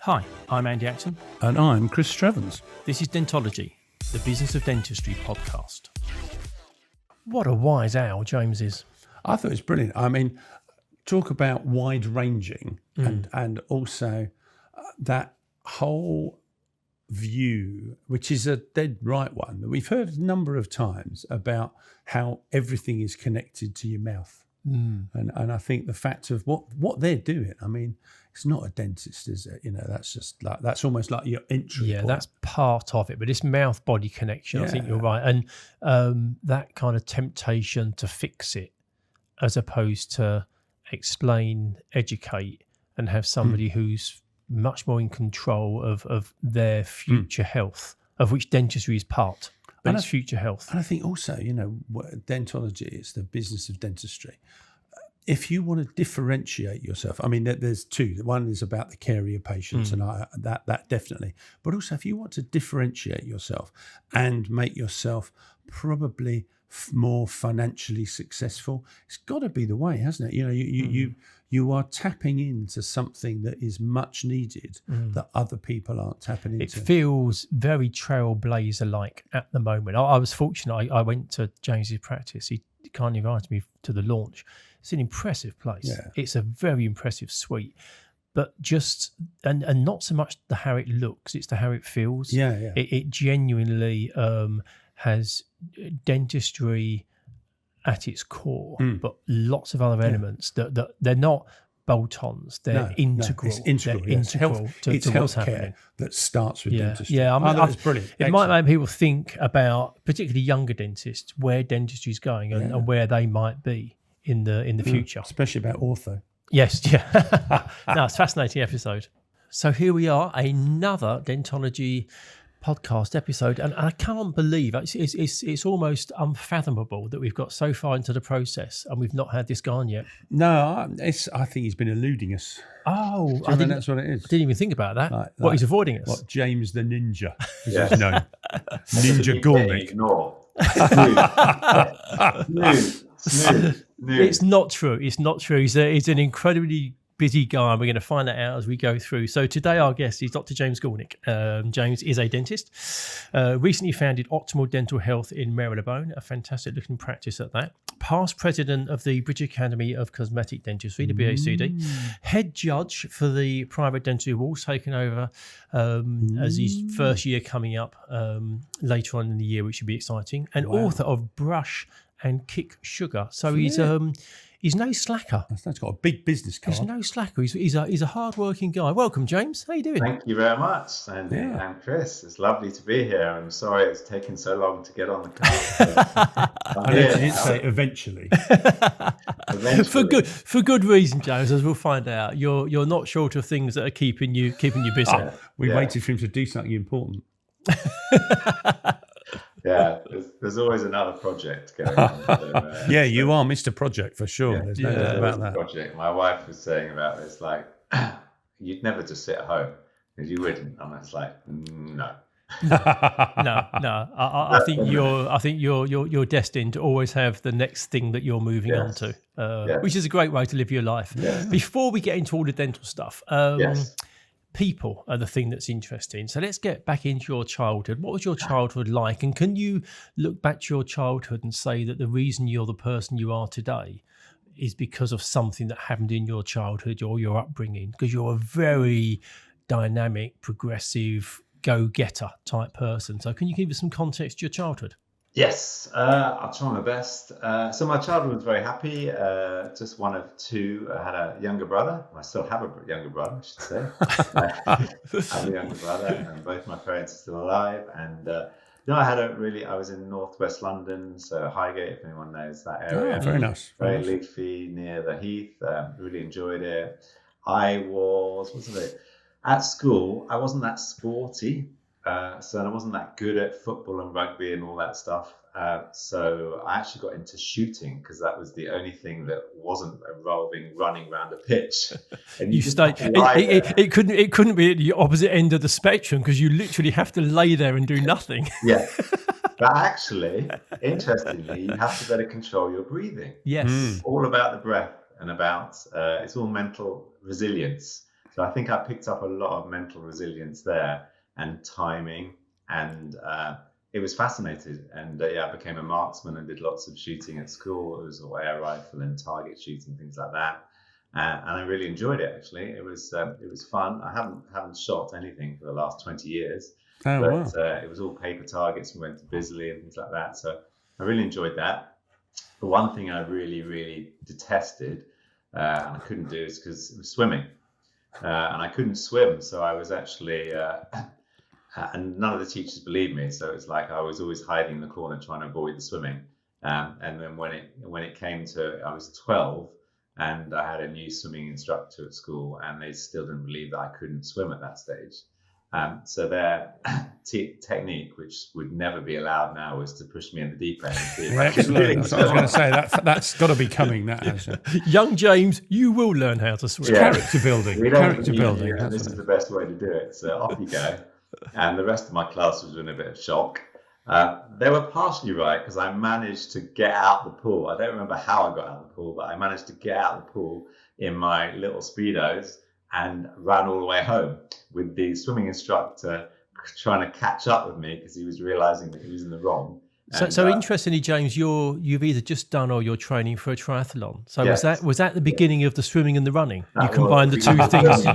Hi, I'm Andy Acton. And I'm Chris Strevens. This is Dentology, the Business of Dentistry podcast. What a wise owl James is. I thought it was brilliant. I mean, talk about wide-ranging and also that whole view, which is a dead right one, that we've heard a number of times about how everything is connected to your mouth. And I think the fact of what they're doing, I mean, it's not a dentist, is it? You know, that's just like, that's almost like your entry point. That's part of it. But this mouth-body connection, I think you're right. And that kind of temptation to fix it as opposed to explain, educate, and have somebody who's much more in control of their future health, of which dentistry is part. But it's future health. And I think also, you know, dentology is the business of dentistry. If you want to differentiate yourself, I mean, there's two. One is about the care of your patients, and that definitely. But also, if you want to differentiate yourself and make yourself probably more financially successful, it's got to be the way, hasn't it? You know, you are tapping into something that is much needed that other people aren't tapping into. It feels very trailblazer-like at the moment. I was fortunate. I went to James's practice. He kindly invited me to the launch. It's an impressive place. Yeah. It's a very impressive suite. But just, and not so much the how it looks, it's the how it feels. Yeah. It genuinely has dentistry at its core, but lots of other elements that they're not bolt-ons, they're integral. It's integral. They're integral to what's happening. That starts with dentistry. Yeah, that's brilliant. It might make people think about, particularly younger dentists, where dentistry is going and where they might be in the future. Especially about ortho. Yes, yeah. No, it's a fascinating episode. So here we are, another Dentology podcast episode, and I can't believe it's almost unfathomable that we've got so far into the process and we've not had this gone yet. No, I think he's been eluding us. Oh, I think that's what it is. I didn't even think about that. What, he's avoiding us? What, James the Ninja, as he's known. Ninja Goolnik. Smooth. It's not true. It's not true. He's an incredibly busy guy, and we're going to find that out as we go through. So today our guest is Dr. James Goolnik. James is a dentist, recently founded Optimal Dental Health in Marylebone, a fantastic looking practice at that. Past president of the British Academy of Cosmetic Dentistry, the BACD. Head judge for the Private Dentistry Awards, taken over as his first year coming up later on in the year, which should be exciting. And author of Brush and Kick Sugar. So he's no slacker. That's got a big business card. He's no slacker. He's a hard-working guy. Welcome, James. How you doing? Thank you very much, Andy and Chris. It's lovely to be here. I'm sorry it's taken so long to get on the card. I didn't say eventually. For good reason, James, as we'll find out. You're not short of things that are keeping you busy. We waited for him to do something important. Yeah, there's always another project going on. So, you are Mr. Project for sure. There's no doubt about that. Project. My wife was saying about this, like, you'd never just sit at home, because you wouldn't. And it's like, no. No. I think you're destined to always have the next thing that you're moving on to, which is a great way to live your life. Yes. Before we get into all the dental stuff, people are the thing that's interesting. So let's get back into your childhood. What was your childhood like? And can you look back to your childhood and say that the reason you're the person you are today is because of something that happened in your childhood or your upbringing? Because you're a very dynamic, progressive, go-getter type person. So can you give us some context to your childhood? Yes, I'll try my best. So my childhood was very happy. Just one of two. I had a younger brother. I still have a younger brother, I should say. I have a younger brother, and both my parents are still alive. And I was in northwest London, so Highgate, if anyone knows that area. Oh, very nice. Very leafy, near the Heath. Really enjoyed it. At school, I wasn't that sporty. So I wasn't that good at football and rugby and all that stuff. So I actually got into shooting because that was the only thing that wasn't involving running around a pitch. And it couldn't be at the opposite end of the spectrum because you literally have to lay there and do nothing. Yeah. But actually, interestingly, you have to better control your breathing. Yes. It's all about the breath and about it's all mental resilience. So I think I picked up a lot of mental resilience there and timing, and it was fascinating. And I became a marksman and did lots of shooting at school. It was all air rifle and target shooting, things like that. And I really enjoyed it. Actually, it was fun. I haven't shot anything for the last 20 years, but it was all paper targets. We went to Bisley and things like that. So I really enjoyed that. The one thing I really, really detested and I couldn't do is because it was swimming, and I couldn't swim. So I was actually, and none of the teachers believed me. So it's like I was always hiding in the corner trying to avoid the swimming. And then when it came to, I was 12. And I had a new swimming instructor at school, and they still didn't believe that I couldn't swim at that stage. So their technique, which would never be allowed now, was to push me in the deep end. Excellent. I was going to say that's got to be coming. Young James, you will learn how to swim. Yeah. Character building. And this is the best way to do it. So off you go. And the rest of my class was in a bit of shock. They were partially right because I managed to get out the pool. I don't remember how I got out of the pool, but I managed to get out of the pool in my little Speedos and ran all the way home with the swimming instructor trying to catch up with me because he was realizing that he was in the wrong. So interestingly, James, you've either just done or you're training for a triathlon. So yes. was that the beginning of the swimming and the running? You combined the two things.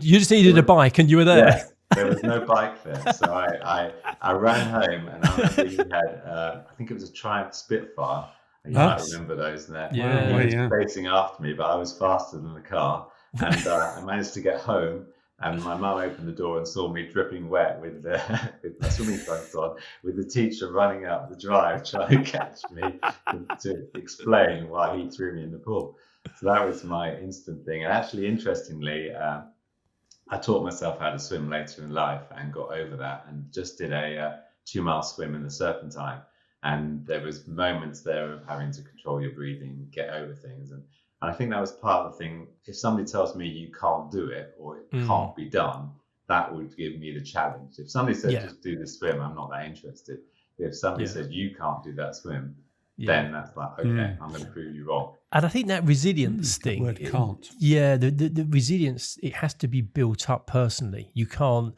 You just needed a bike, and you were there. Yeah. There was no bike there, so I ran home, and I remember he had I think it was a Triumph Spitfire. You might remember those. And he was racing after me, but I was faster than the car, and I managed to get home. And my mum opened the door and saw me dripping wet with my swimming trunks on, with the teacher running up the drive trying to catch me to explain why he threw me in the pool. So that was my instant thing. And actually, interestingly, I taught myself how to swim later in life and got over that, and just did a 2-mile swim in the Serpentine. And there was moments there of having to control your breathing, get over things. And I think that was part of the thing. If somebody tells me you can't do it or it can't be done, that would give me the challenge. If somebody said just do the swim, I'm not that interested. If somebody said you can't do that swim, then that's like, okay, I'm going to prove you wrong. And I think that resilience thing, word can't. The resilience, it has to be built up personally. You can't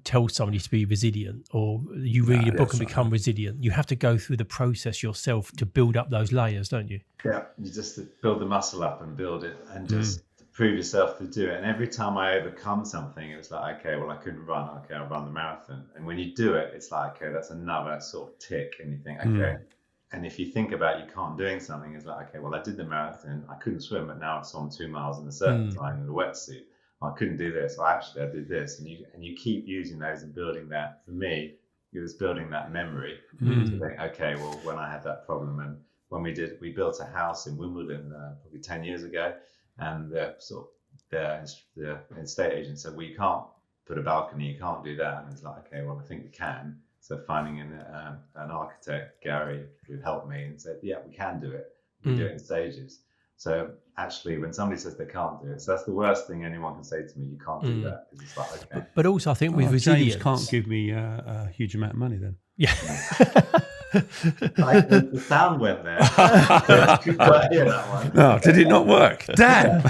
tell somebody to be resilient, or you read a book and become resilient. You have to go through the process yourself to build up those layers, don't you? Yeah, you just build the muscle up and build it and just prove yourself to do it. And every time I overcome something, it was like, okay, well, I couldn't run. Okay, I'll run the marathon. And when you do it, it's like, okay, that's another sort of tick. And you think, okay. And if you think about you can't doing something, it's like, okay, well, I did the marathon. I couldn't swim, but now it's on 2 miles in a Serpentine in a wetsuit. Well, I couldn't do this. Well, actually, I did this. And you keep using those and building that. For me, it was building that memory to think, okay, well, when I had that problem, and when we built a house in Wimbledon probably 10 years ago, and the estate agent said, well, you can't put a balcony, you can't do that. And it's like, okay, well, I think we can. So finding an architect, Gary, who helped me and said, yeah, we can do it. We do it in stages. So actually, when somebody says they can't do it, so that's the worst thing anyone can say to me, you can't do that. Because it's like, okay. But also, I think with resilience... James can't give me a huge amount of money then. Yeah. The sound went there. I hear that one. No, did it not work? Damn.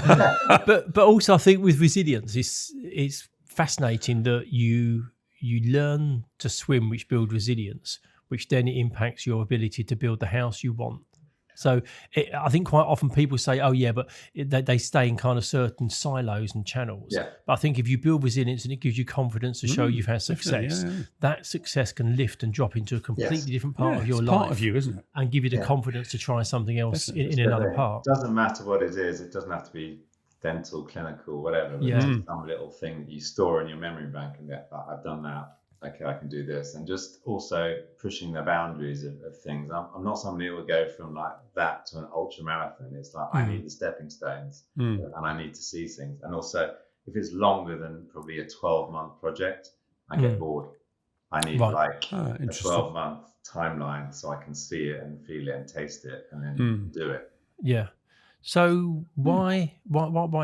But also, I think with resilience, it's fascinating that you learn to swim, which builds resilience, which then it impacts your ability to build the house you want. So I think quite often people say, oh, yeah, but they stay in kind of certain silos and channels. Yeah. But I think if you build resilience and it gives you confidence to show you've had success, that success can lift and drop into a completely different part of your life. Part of you, isn't it? And give you the confidence to try something else in another part. It doesn't matter what it is. It doesn't have to be dental, clinical, whatever. But it's just some little thing that you store in your memory bank and that I've done that. Okay, I can do this. And just also pushing the boundaries of things. I'm not somebody who will go from like that to an ultra marathon. It's like I need the stepping stones and I need to see things. And also, if it's longer than probably a 12-month project, I get bored. I need a 12-month timeline so I can see it and feel it and taste it and then do it. Yeah. So why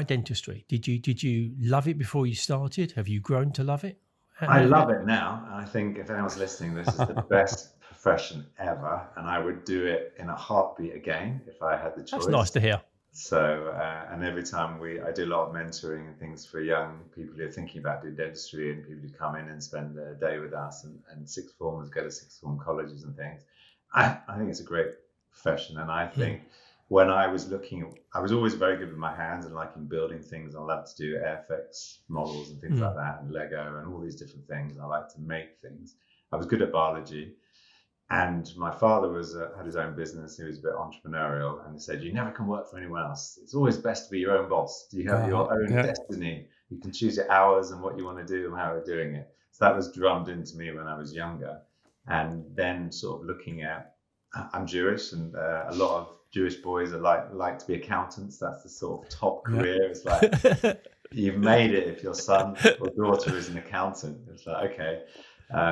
dentistry? Did you love it before you started? Have you grown to love it? I love it now. And I think if anyone's listening, this is the best profession ever. And I would do it in a heartbeat again if I had the choice. That's nice to hear. So, and every time I do a lot of mentoring and things for young people who are thinking about doing dentistry, and people who come in and spend a day with us, and sixth formers go to sixth form colleges and things. I think it's a great profession. And I think when I was looking, I was always very good with my hands and liking building things. I love to do airfix models and things like that, and Lego and all these different things. I like to make things. I was good at biology. And my father had his own business. He was a bit entrepreneurial, and he said, "You never can work for anyone else. It's always best to be your own boss. You have your own destiny. You can choose your hours and what you want to do and how you're doing it." So that was drummed into me when I was younger. And then sort of looking at, I'm Jewish, and a lot of Jewish boys are like to be accountants. That's the sort of top career. It's like, you've made it if your son or daughter is an accountant. It's like, okay.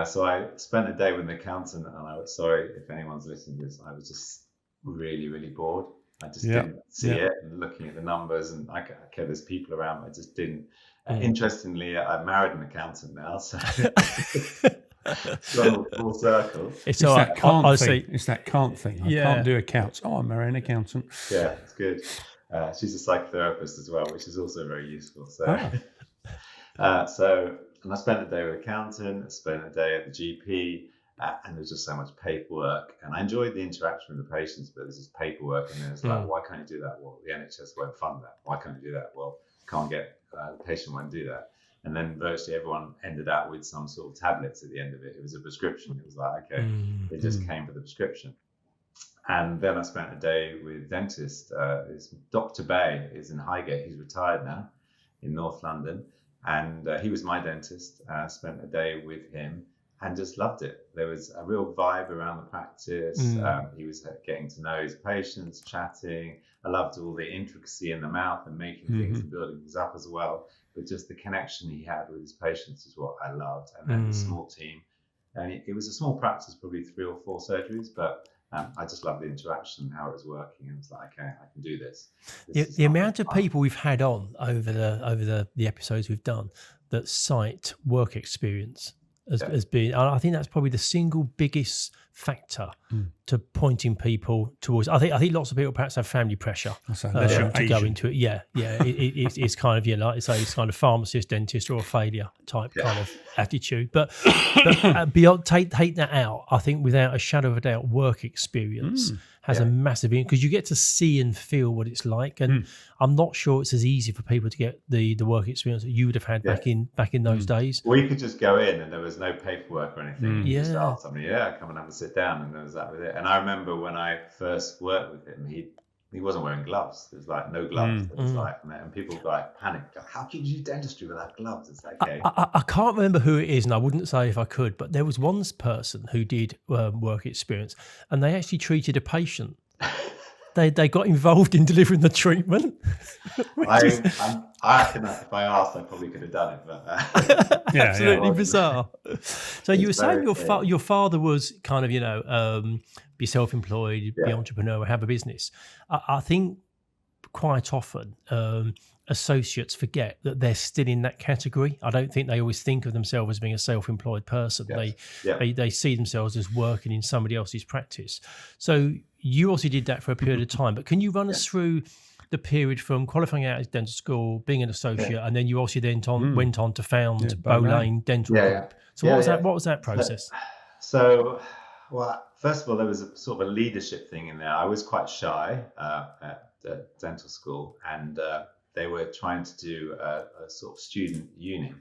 So I spent a day with an accountant, and I was sorry if anyone's listening to this. I was just really, really bored. I just didn't see it, and looking at the numbers, and okay, there's people around. I just didn't. Interestingly, I married an accountant now, so full circle. It's that can't thing. It's that can't thing. I can't do accounts. Oh, I'm marrying an accountant. Yeah, it's good. She's a psychotherapist as well, which is also very useful. So, and I spent a day with an accountant, I spent a day at the GP, and there's just so much paperwork. And I enjoyed the interaction with the patients, but there's this paperwork, and then it's like, why can't you do that? Well, the NHS won't fund that. Why can't you do that? Well, can't get, the patient won't do that. And then virtually everyone ended up with some sort of tablets at the end of it. It was a prescription. It was like, okay, it just came for the prescription. And then I spent a day with dentist. Dr. Bay is in Highgate. He's retired now in North London. And he was my dentist. I spent a day with him and just loved it. There was a real vibe around the practice. He was getting to know his patients, chatting. I loved all the intricacy in the mouth and making things and building things up as well. But just the connection he had with his patients is what I loved. And then the small team. And it was a small practice, probably 3 or 4 surgeries, but I just loved the interaction, how it was working, and it was like, okay, I can do this. The amount of people we've had on over the episodes we've done that cite work experience has been, I think that's probably the single biggest factor to pointing people towards. I think lots of people perhaps have family pressure to go into it. It's kind of like say it's kind of pharmacist, dentist, or a failure type kind of attitude. But beyond take that out, I think without a shadow of a doubt, work experience has a massive impact, because you get to see and feel what it's like. And I'm not sure it's as easy for people to get the work experience that you would have had back in those days. Well, you could just go in and there was no paperwork or anything. You just ask somebody, come and have a sit down, and there was that with it. And I remember when I first worked with him, he wasn't wearing gloves. There's like no gloves. It was like, and people like panicked. Like, how can you do dentistry without gloves? It's like, okay. I can't remember who it is, and I wouldn't say if I could, but there was one person who did work experience, and they actually treated a patient. They got involved in delivering the treatment. I reckon that if I asked, I probably could have done it. But absolutely bizarre. So you were saying your father was kind of, be self-employed, be entrepreneur, have a business. I think quite often associates forget that they're still in that category. I don't think they always think of themselves as being a self-employed person. They see themselves as working in somebody else's practice. So you also did that for a period of time, but can you run us through the period from qualifying out of dental school, being an associate, and then you also then went on to found Bow Lane Dental Group. So what was that process? So, well, first of all, there was a sort of a leadership thing in there. I was quite shy at dental school, and they were trying to do a sort of student uni,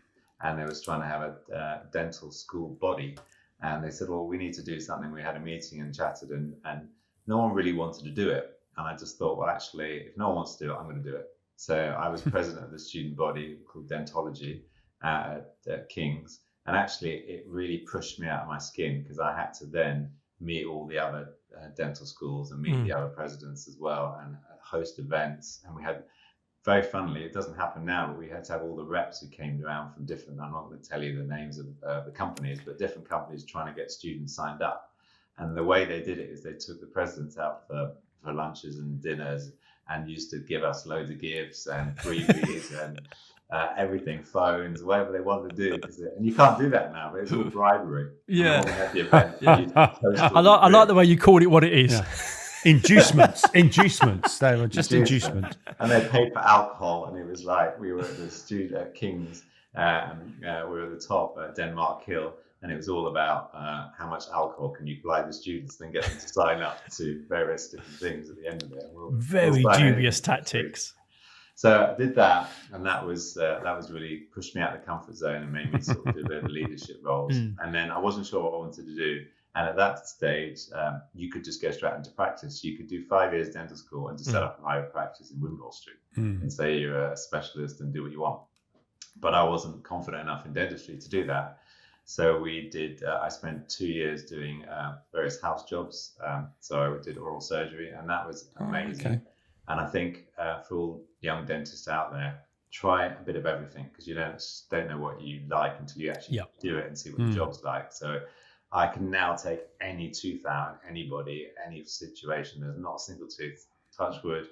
and they was trying to have a dental school body. And they said, well, we need to do something. We had a meeting and chatted, and no one really wanted to do it. And I just thought, well, actually, if no one wants to do it, I'm going to do it. So I was president of the student body called Dentology at King's. And actually, it really pushed me out of my skin, because I had to then meet all the other dental schools and meet the other presidents as well, and host events. And we had, very funnily, it doesn't happen now, but we had to have all the reps who came around from different, I'm not going to tell you the names of the companies, but different companies trying to get students signed up. And the way they did it is they took the presidents out for lunches and dinners, and used to give us loads of gifts and freebies and everything, phones, whatever they wanted to do. And you can't do that now, but it's all bribery. Yeah. We had the event, I like the way you called it what it is. Inducements. They were just inducement. And they paid for alcohol, and it was like we were at the studio at King's, and we were at the top at Denmark Hill, and it was all about how much alcohol can you buy the students, then get them to sign up to various different things at the end of it. Very dubious tactics. So I did that, and that was really pushed me out of the comfort zone and made me sort of do a bit of leadership roles. And then I wasn't sure what I wanted to do. And at that stage, you could just go straight into practice. You could do 5 years dental school and just set up a private practice in Wimbledon Street and say you're a specialist and do what you want. But I wasn't confident enough in dentistry to do that. So we did. I spent 2 years doing various house jobs. So I did oral surgery, and that was amazing. Okay. And I think for all young dentists out there, try a bit of everything, because you don't know what you like until you actually do it and see what the job's like. So I can now take any tooth out, anybody, any situation. There's not a single tooth, touch wood.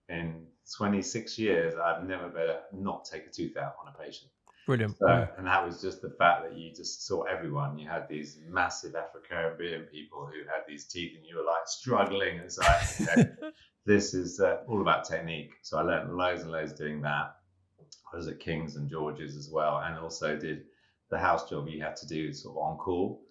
In 26 years, I've never better not take a tooth out on a patient. Brilliant. So, and that was just the fact that you just saw everyone. You had these massive Afro-Caribbean people who had these teeth, and you were like struggling. It's like, okay, this is all about technique. So I learned loads and loads doing that. I was at King's and George's as well, and also did the house job. You had to do sort of on call.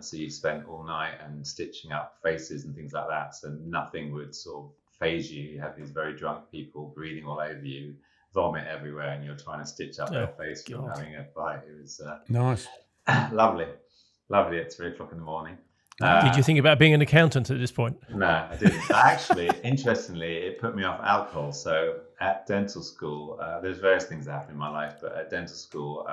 So you spent all night and stitching up faces and things like that. So nothing would sort of phase you. You have these very drunk people breathing all over you, vomit everywhere, and you're trying to stitch up their face from having a bite. It was nice, lovely at 3 o'clock in the morning. Did you think about being an accountant at this point? No, I didn't. Actually, interestingly, it put me off alcohol. So at dental school, there's various things that happen in my life, but at dental school,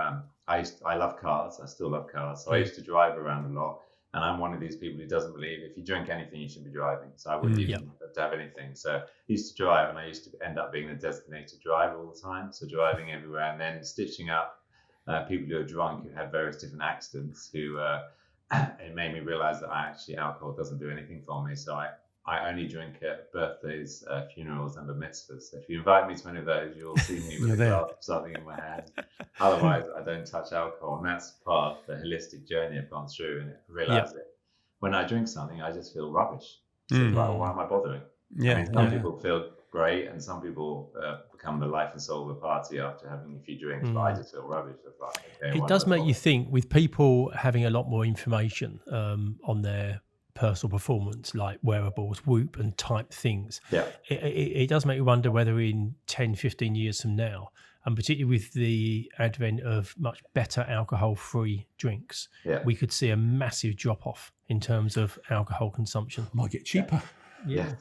I love cars. I still love cars. So I used to drive around a lot. And I'm one of these people who doesn't believe if you drink anything, you should be driving. So I wouldn't even have anything. So I used to drive, and I used to end up being a designated driver all the time. So driving everywhere, and then stitching up people who are drunk, who had various different accidents, who it made me realize that alcohol doesn't do anything for me. So I only drink at birthdays, funerals, and bar mitzvahs. So if you invite me to any of those, you'll see me with a glass of something in my hand. Otherwise, I don't touch alcohol. And that's part of the holistic journey I've gone through. And I realized that when I drink something, I just feel rubbish. So it's like, why am I bothering? I mean, some people feel great, and some people become the life and soul of the party after having a few drinks, but I just feel rubbish. Like, okay, it does make you think, with people having a lot more information on their personal performance, like wearables, Whoop and type things. It does make you wonder whether in 10, 15 years from now, and particularly with the advent of much better alcohol-free drinks, we could see a massive drop-off in terms of alcohol consumption. Might get cheaper.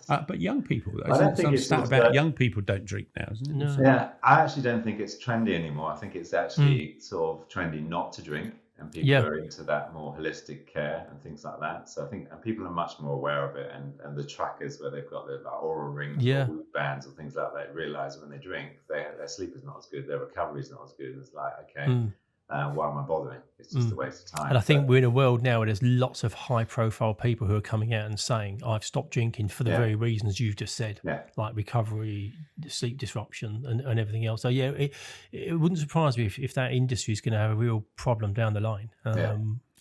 But young people, I don't think it's stat about young people don't drink now, isn't it? No. Yeah, I actually don't think it's trendy anymore. I think it's actually sort of trendy not to drink, and people are into that more holistic care and things like that. So I think people are much more aware of it, and the trackers where they've got their oral rings or Whoop bands or things like that realize when they drink, their sleep is not as good, their recovery is not as good. It's like, okay, why am I bothering? It's just a waste of time. And I think we're in a world now where there's lots of high-profile people who are coming out and saying, I've stopped drinking for the very reasons you've just said, like recovery, sleep disruption, and everything else. So, it wouldn't surprise me if that industry is going to have a real problem down the line.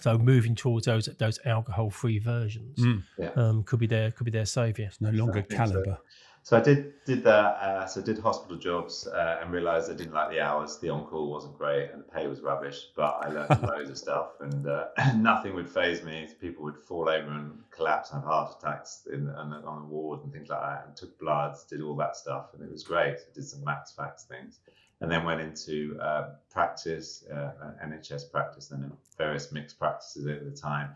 So moving towards those alcohol-free versions could be their saviour. It's no longer caliber. So I did that. So I did hospital jobs and realised I didn't like the hours. The on-call wasn't great, and the pay was rubbish. But I learned loads of stuff, and nothing would faze me. People would fall over and collapse and have heart attacks on the ward and things like that. And took bloods, did all that stuff, and it was great. I did some maths facts things, and then went into practice, NHS practice, and various mixed practices at the time.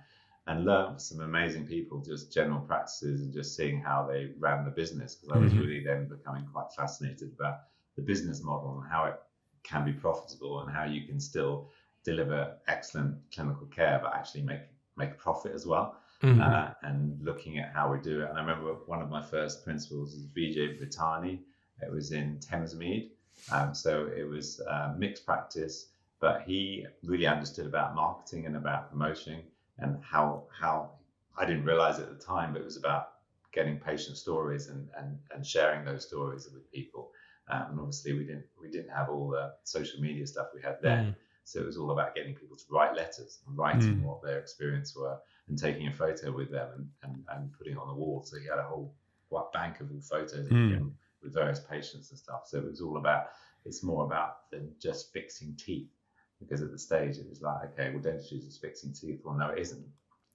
And learned from some amazing people, just general practices, and just seeing how they ran the business, because I was really then becoming quite fascinated about the business model and how it can be profitable and how you can still deliver excellent clinical care but actually make a profit as well. And looking at how we do it. And I remember one of my first principals was Vijay Brittani. It was in Thamesmead. So it was mixed practice, but he really understood about marketing and about promotion, and how I didn't realize at the time, but it was about getting patient stories and sharing those stories with people. And obviously we didn't have all the social media stuff we had then. So it was all about getting people to write letters and writing what their experience were, and taking a photo with them and putting it on the wall. So he had a whole bank of all photos of him with various patients and stuff. So it was all about, it's more about than just fixing teeth, because at the stage it was like, okay, well, dentistry is just fixing teeth. Well, no, it isn't.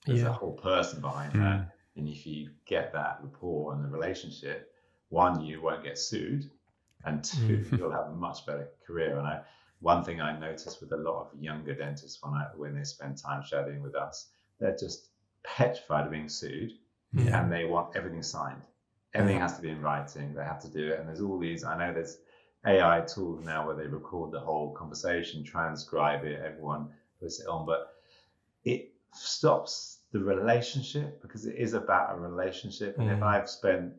There's a whole person behind that. And if you get that rapport and the relationship, one, you won't get sued, and two, you'll have a much better career. And one thing I noticed with a lot of younger dentists when they spend time shadowing with us, they're just petrified of being sued, and they want everything signed. Everything has to be in writing. They have to do it. And there's all these, I know there's AI tools now where they record the whole conversation, transcribe it, everyone puts it on, but it stops the relationship, because it is about a relationship. And if I've spent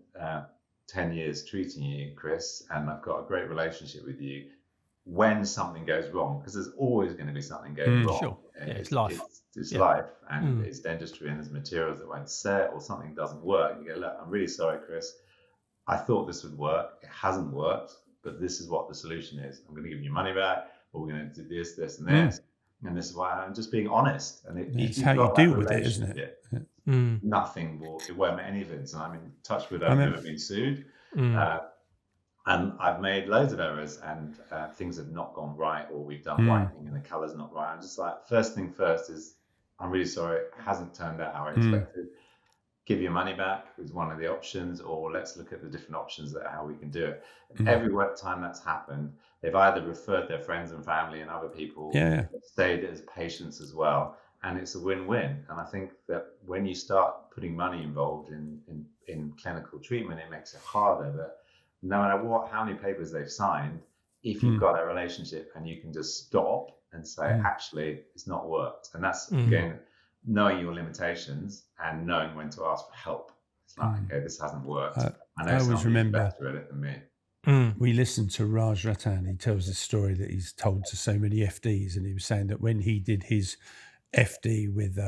10 years treating you, Chris, and I've got a great relationship with you, when something goes wrong, because there's always going to be something going wrong. Sure. It's life. It's life, and it's dentistry, and there's materials that won't set, or something doesn't work. You go, look, I'm really sorry, Chris. I thought this would work. It hasn't worked, but this is what the solution is. I'm going to give you money back, or we're going to do this, this, and this. And this is why I'm just being honest. And it's how you deal with it, isn't it? Nothing it won't make any difference. And I'm in touch with, I've never been sued. And I've made loads of errors, and things have not gone right, or we've done whitening and the color's not right. I'm just like, first thing first is, I'm really sorry, it hasn't turned out how I expected. Give your money back is one of the options, or let's look at the different options that how we can do it. Every time that's happened, they've either referred their friends and family and other people, stayed as patients as well, and it's a win-win. And I think that when you start putting money involved in clinical treatment, it makes it harder. But no matter how many papers they've signed, if you've got a relationship and you can just stop and say, actually, it's not worked. And that's, again, knowing your limitations and knowing when to ask for help. It's like, okay, this hasn't worked. I always remember better at it than me. We listened to Raj Ratan. He tells this story that he's told to so many FDs, and he was saying that when he did his FD with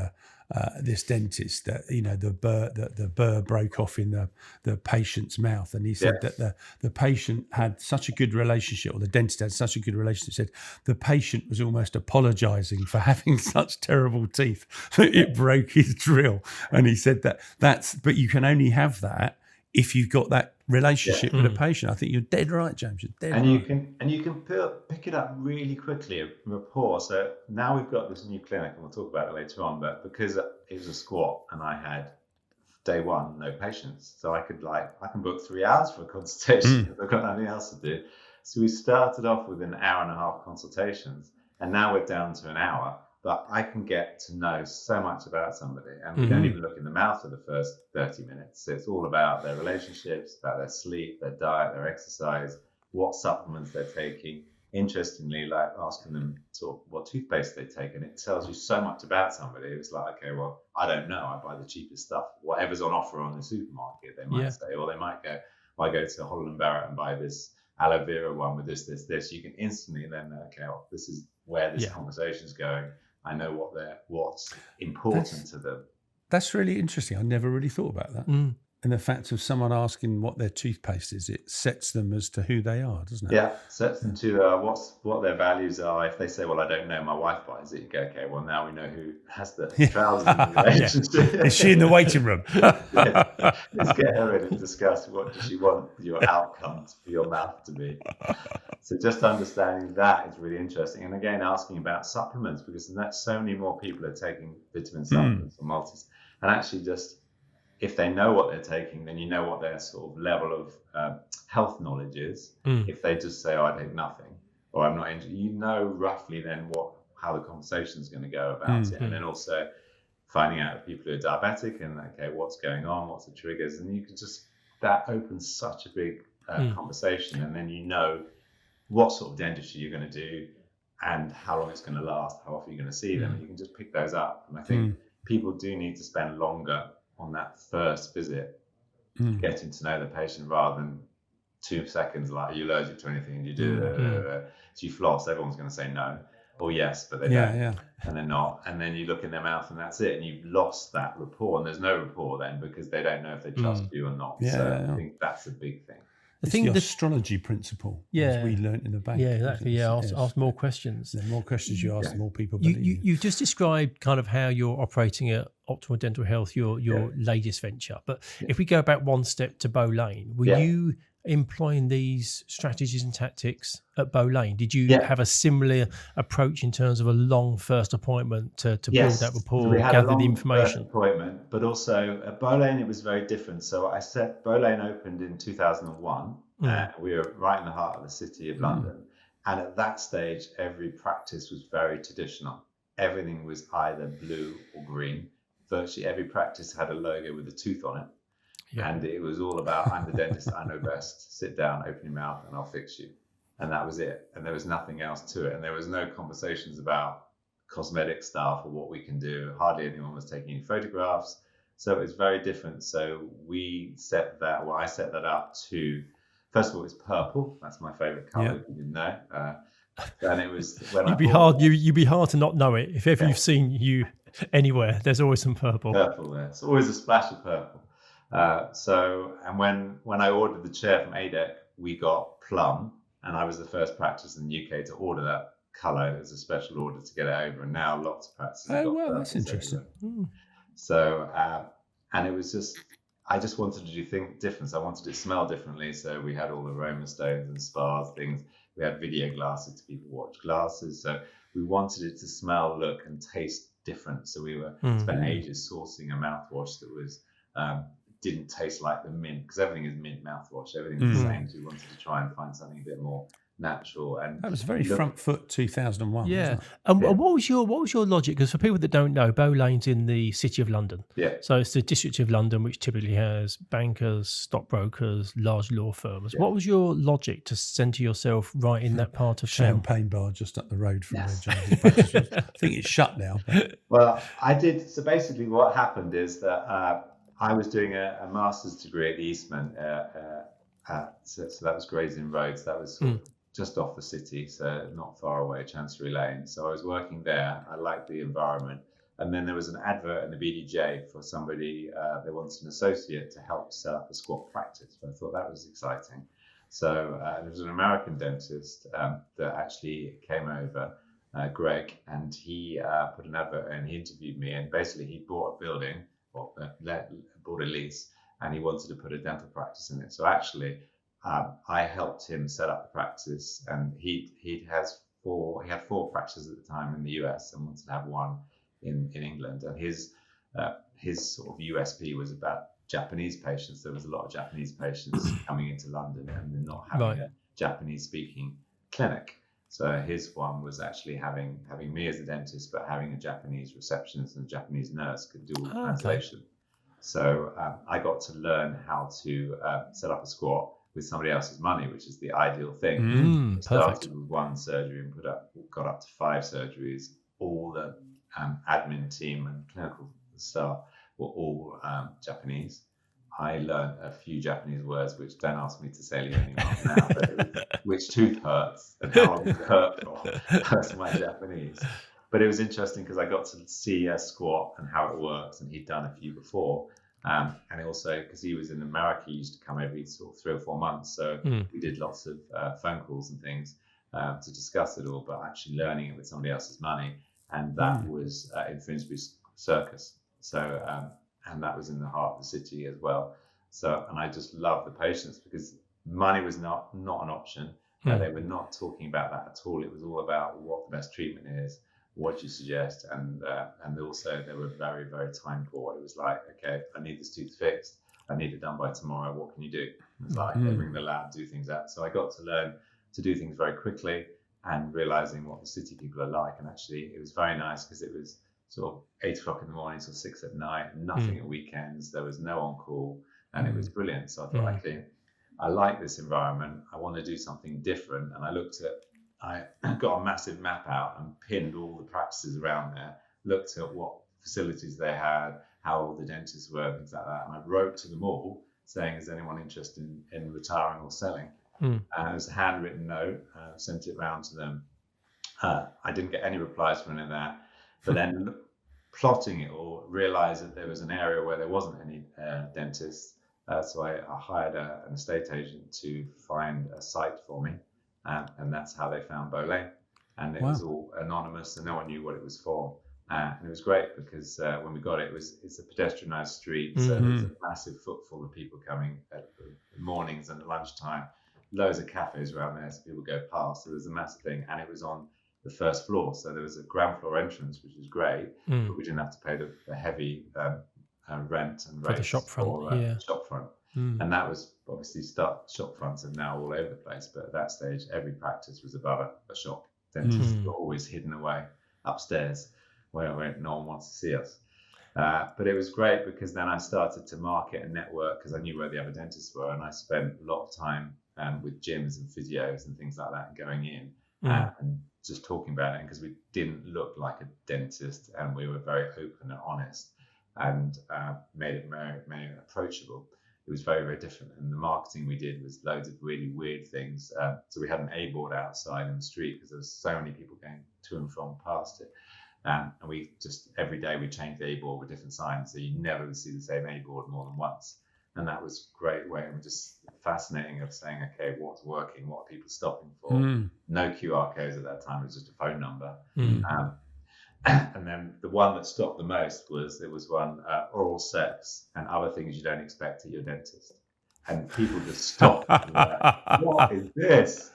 this dentist, that the burr broke off in the patient's mouth, and he said that the patient had such a good relationship, or the dentist had such a good relationship. Said the patient was almost apologising for having such terrible teeth that it broke his drill, and he said but you can only have that if you've got that relationship with a patient. I think you're dead right, James. You're dead right. You can pick it up really quickly, a rapport. So now we've got this new clinic, and we'll talk about it later on. But because it was a squat, and I had day one no patients, so I can book 3 hours for a consultation because I've got nothing else to do. So we started off with an hour and a half consultations, and now we're down to an hour. But I can get to know so much about somebody, and we don't even look in the mouth for the first 30 minutes. So it's all about their relationships, about their sleep, their diet, their exercise, what supplements they're taking. Interestingly, like asking them sort of what toothpaste they take, and it tells you so much about somebody. It's like, okay, well, I don't know. I buy the cheapest stuff, whatever's on offer on the supermarket, they might say, or they might go, well, I go to Holland & Barrett and buy this aloe vera one with this. You can instantly then, okay, well, this is where this conversation's going. I know what's important to them. That's really interesting. I never really thought about that. And the fact of someone asking what their toothpaste is, it sets them as to who they are, doesn't it? Yeah, sets them to what their values are. If they say, well, I don't know, my wife buys it, you go, okay, well, now we know who has the trousers in the relationship. Is she in the waiting room? Let's get her in and discuss what does she want your outcomes for your mouth to be. So just understanding that is really interesting. And again, asking about supplements, because so many more people are taking vitamin supplements or multis. And actually just, if they know what they're taking, then you know what their sort of level of health knowledge is. If they just say, oh, I take nothing, or I'm not injured, you know roughly then how the conversation is going to go about it. And then also finding out if people who are diabetic and, okay, what's going on, what's the triggers. And you can that opens such a big conversation. And then you know what sort of dentistry you're going to do and how long it's going to last, how often you're going to see them. And you can just pick those up. And I think people do need to spend longer on that first visit, getting to know the patient, rather than 2 seconds like, are you allergic to anything? And you do so you floss, everyone's going to say no or yes, but they don't, and they're not. And then you look in their mouth and that's it, and you've lost that rapport, and there's no rapport then because they don't know if they trust you or not. I think that's a big thing. It's the astrology principle, as we learnt in the bank. Yeah, exactly. Yeah, ask more questions. The more questions you ask, the more people believe you. You've just described kind of how you're operating at Optimal Dental Health, your latest venture. But if we go back one step to Bow Lane, were you employing these strategies and tactics at Bow Lane? Did you have a similar approach in terms of a long first appointment to build that rapport, gather the information? First appointment, but also at Bow Lane it was very different. So Bow Lane opened in 2001. We were right in the heart of the city of London, and at that stage every practice was very traditional. Everything was either blue or green. Virtually every practice had a logo with a tooth on it. And it was all about, I'm the dentist, I know best. Sit down, open your mouth, and I'll fix you. And that was it. And there was nothing else to it. And there was no conversations about cosmetic stuff or what we can do. Hardly anyone was taking any photographs. So it was very different. So I set that up to, first of all, it's purple. That's my favorite color, if you didn't know. And it was when you'd be hard to not know it. If ever you've seen you anywhere, there's always some purple. Purple there. It's always a splash of purple. And when I ordered the chair from ADEC, we got plum, and I was the first practice in the UK to order that colour. It was a special order to get it over, and now lots of practices. Oh, well, that's interesting. So, and it was just, I just wanted to do things different. So I wanted it to smell differently. So we had all the aroma stones and spas, things. We had video glasses to people watch glasses. So we wanted it to smell, look, and taste different. So we spent ages sourcing a mouthwash that was didn't taste like the mint, because everything is mint mouthwash. Everything's the same. So we wanted to try and find something a bit more natural. And that was very front foot 2001. Yeah. And what was your logic? Because for people that don't know, Bow Lane's in the City of London. Yeah. So it's the District of London, which typically has bankers, stockbrokers, large law firms. What was your logic to centre yourself right in that part of town? Champagne bar just up the road from where John's practice was. I think it's shut now. Well, I did. So basically what happened is that I was doing a master's degree at the Eastman. So that was Gray's Inn Road. So that was sort of just off the city, so not far away, Chancery Lane. So I was working there. I liked the environment. And then there was an advert in the BDJ for somebody, they wanted an associate to help set up a squat practice. So I thought that was exciting. So there was an American dentist that actually came over, Greg, and he put an advert and he interviewed me. And basically he bought a building, or bought a lease, and he wanted to put a dental practice in it. So actually, I helped him set up the practice, and he had four practices at the time in the US and wanted to have one in England. And his sort of USP was about Japanese patients. There was a lot of Japanese patients coming into London and not having a Japanese speaking clinic. So his one was actually having me as a dentist, but having a Japanese receptionist and a Japanese nurse could do all the translation. So I got to learn how to set up a squat with somebody else's money, which is the ideal thing. Started with one surgery and got up to 5 surgeries. All the admin team and clinical staff were all Japanese. I learned a few Japanese words, which don't ask me to say anything now, but which tooth hurts and how long it hurt for. That's my Japanese. But it was interesting because I got to see a squat and how it works, and he'd done a few before. And also, because he was in America, he used to come every sort of 3 or 4 months. So we did lots of phone calls and things to discuss it all, but actually learning it with somebody else's money. And that was in Finsbury Circus. So, and that was in the heart of the city as well. So, and I just love the patients because money was not an option. They were not talking about that at all. It was all about what the best treatment is, what you suggest, and also they were very, very time poor. It was like, okay, I need this tooth fixed. I need it done by tomorrow. What can you do? It's like they bring the lab, do things out. So I got to learn to do things very quickly and realizing what the city people are like. And actually, it was very nice because it was sort of 8 o'clock in the morning till 6 at night, nothing at weekends. There was no on call, and it was brilliant. So I thought, okay, I like this environment. I want to do something different. And I got a massive map out and pinned all the practices around there, looked at what facilities they had, how old the dentists were, things like that. And I wrote to them all saying, is anyone interested in retiring or selling? And it was a handwritten note, sent it round to them. I didn't get any replies from any of that. But then plotting it all, realized that there was an area where there wasn't any dentists. So I hired an estate agent to find a site for me, and that's how they found Bolane. And it was all anonymous, and no one knew what it was for. And it was great because when we got it, it's a pedestrianised street, so there's a massive footfall of people coming at the mornings and at lunchtime. Loads of cafes around there, so people go past. So there's a massive thing, and it was on the first floor, so there was a ground floor entrance, which was great, but we didn't have to pay the heavy rent and for the shop front, shop front. And that was obviously shop fronts are now all over the place, but at that stage, every practice was above a shop. Dentists were always hidden away upstairs where no one wants to see us. But it was great because then I started to market and network because I knew where the other dentists were, and I spent a lot of time with gyms and physios and things like that going in and just talking about it, because we didn't look like a dentist and we were very open and honest and made it very approachable. It was very, very different. And the marketing we did was loads of really weird things. So we had an A board outside in the street because there was so many people going to and from past it. And we just, every day we changed the A board with different signs. So you never would see the same A board more than once. And that was a great way of just fascinating of saying, okay, what's working? What are people stopping for? No QR codes at that time. It was just a phone number. And then the one that stopped the most was one oral sex and other things you don't expect at your dentist. And people just stopped. And were like, what is this?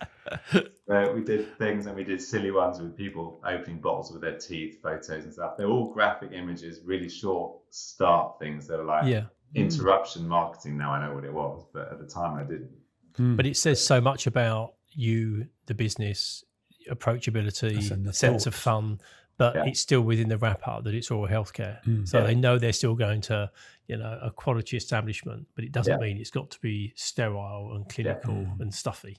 We did things, and we did silly ones with people opening bottles with their teeth, photos and stuff. They're all graphic images, really short start things. They were like interruption marketing. Now I know what it was, but at the time I didn't. But it says so much about you, the business, approachability, sense of fun, but it's still within the wrap up that it's oral healthcare. So they know they're still going to, a quality establishment, but it doesn't mean it's got to be sterile and clinical and stuffy,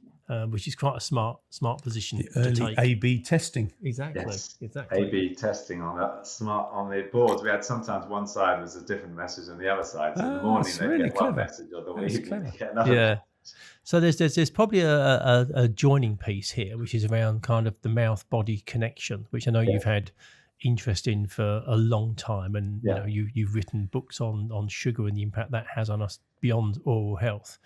which is quite a smart position the early to take. A/B testing. Exactly. A/B testing on the boards. We had sometimes one side was a different message than the other side. So in the morning they get one message, or the evening they get another. Yeah. So there's probably a joining piece here, which is around kind of the mouth-body connection, which I know you've had interest in for a long time, and you've written books on sugar and the impact that has on us beyond oral health.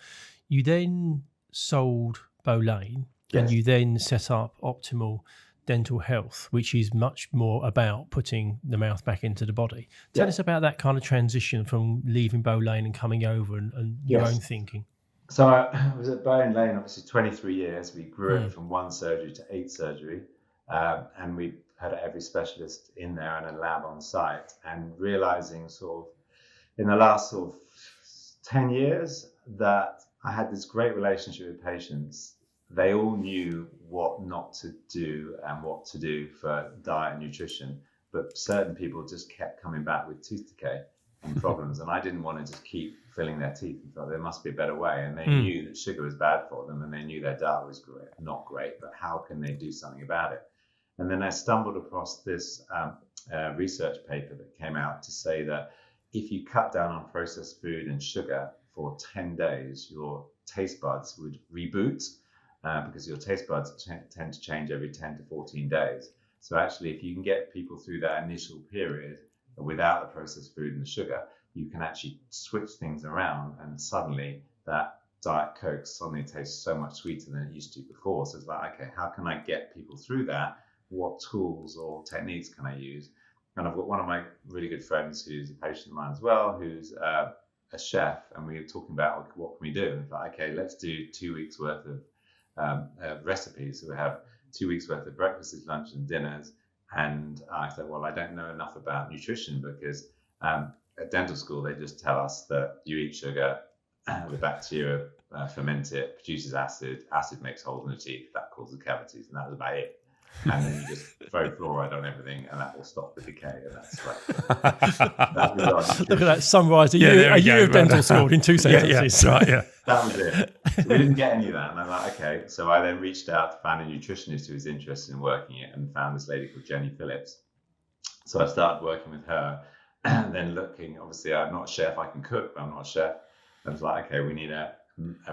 You then sold Bolane, and you then set up Optimal Dental Health, which is much more about putting the mouth back into the body. Tell us about that kind of transition from leaving Bolane and coming over and your own thinking. So I was at Bolane obviously 23 years. We grew it from 1 surgery to 8 surgery, and we had every specialist in there and a lab on site, and realizing sort of in the last sort of 10 years that I had this great relationship with patients. They all knew what not to do and what to do for diet and nutrition, but certain people just kept coming back with tooth decay and problems, and I didn't want to just keep filling their teeth, and thought there must be a better way. And they knew that sugar was bad for them, and they knew their diet was not great, but how can they do something about it? And then I stumbled across this research paper that came out to say that if you cut down on processed food and sugar for 10 days, your taste buds would reboot, because your taste buds tend to change every 10 to 14 days. So actually, if you can get people through that initial period without the processed food and the sugar, you can actually switch things around, and suddenly that Diet Coke suddenly tastes so much sweeter than it used to before. So it's like, okay, how can I get people through that? What tools or techniques can I use? And I've got one of my really good friends who's a patient of mine as well, who's a chef, and we were talking about what can we do? And it's like, okay, let's do 2 weeks worth of recipes. So we have 2 weeks worth of breakfasts, lunch and dinners. And I said, well, I don't know enough about nutrition, because at dental school, they just tell us that you eat sugar, the bacteria ferment it, produces acid makes holes in the teeth, that causes cavities, and that was about it. And then you just throw fluoride on everything, and that will stop the decay. And that's like, look at that summarize a year of dental school in 2 sentences. That was it. So we didn't get any of that, and I'm like, okay. So I then reached out to find a nutritionist who was interested in working it, and found this lady called Jenny Phillips. So I started working with her, and then looking. Obviously, I'm not a chef. I can cook, but I'm not a chef. I was like, okay, we need a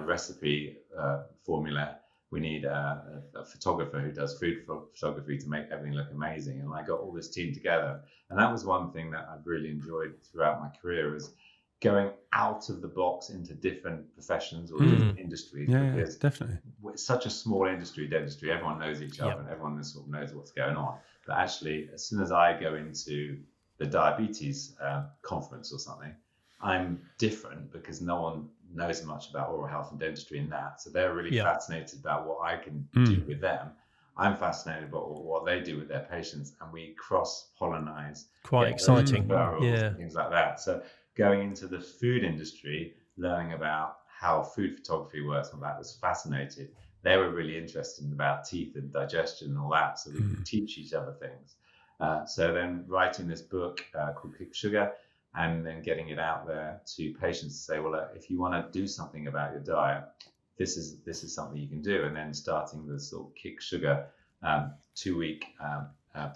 recipe formula. We need a photographer who does food photography to make everything look amazing. And I got all this team together. And that was one thing that I've really enjoyed throughout my career, is going out of the box into different professions or different industries. Yeah, Because definitely. it's such a small industry, dentistry, everyone knows each other and everyone sort of knows what's going on. But actually, as soon as I go into the diabetes conference or something, I'm different because no one knows much about oral health and dentistry in that. So they're really fascinated about what I can do with them. I'm fascinated about what they do with their patients, and we cross-pollinize. Quite exciting. And things like that. So going into the food industry, learning about how food photography works, and that was fascinating. They were really interested about teeth and digestion and all that, so we could teach each other things. So then writing this book called Kick Sugar, and then getting it out there to patients to say, well, if you want to do something about your diet, this is something you can do. And then starting the sort of Kick Sugar 2-week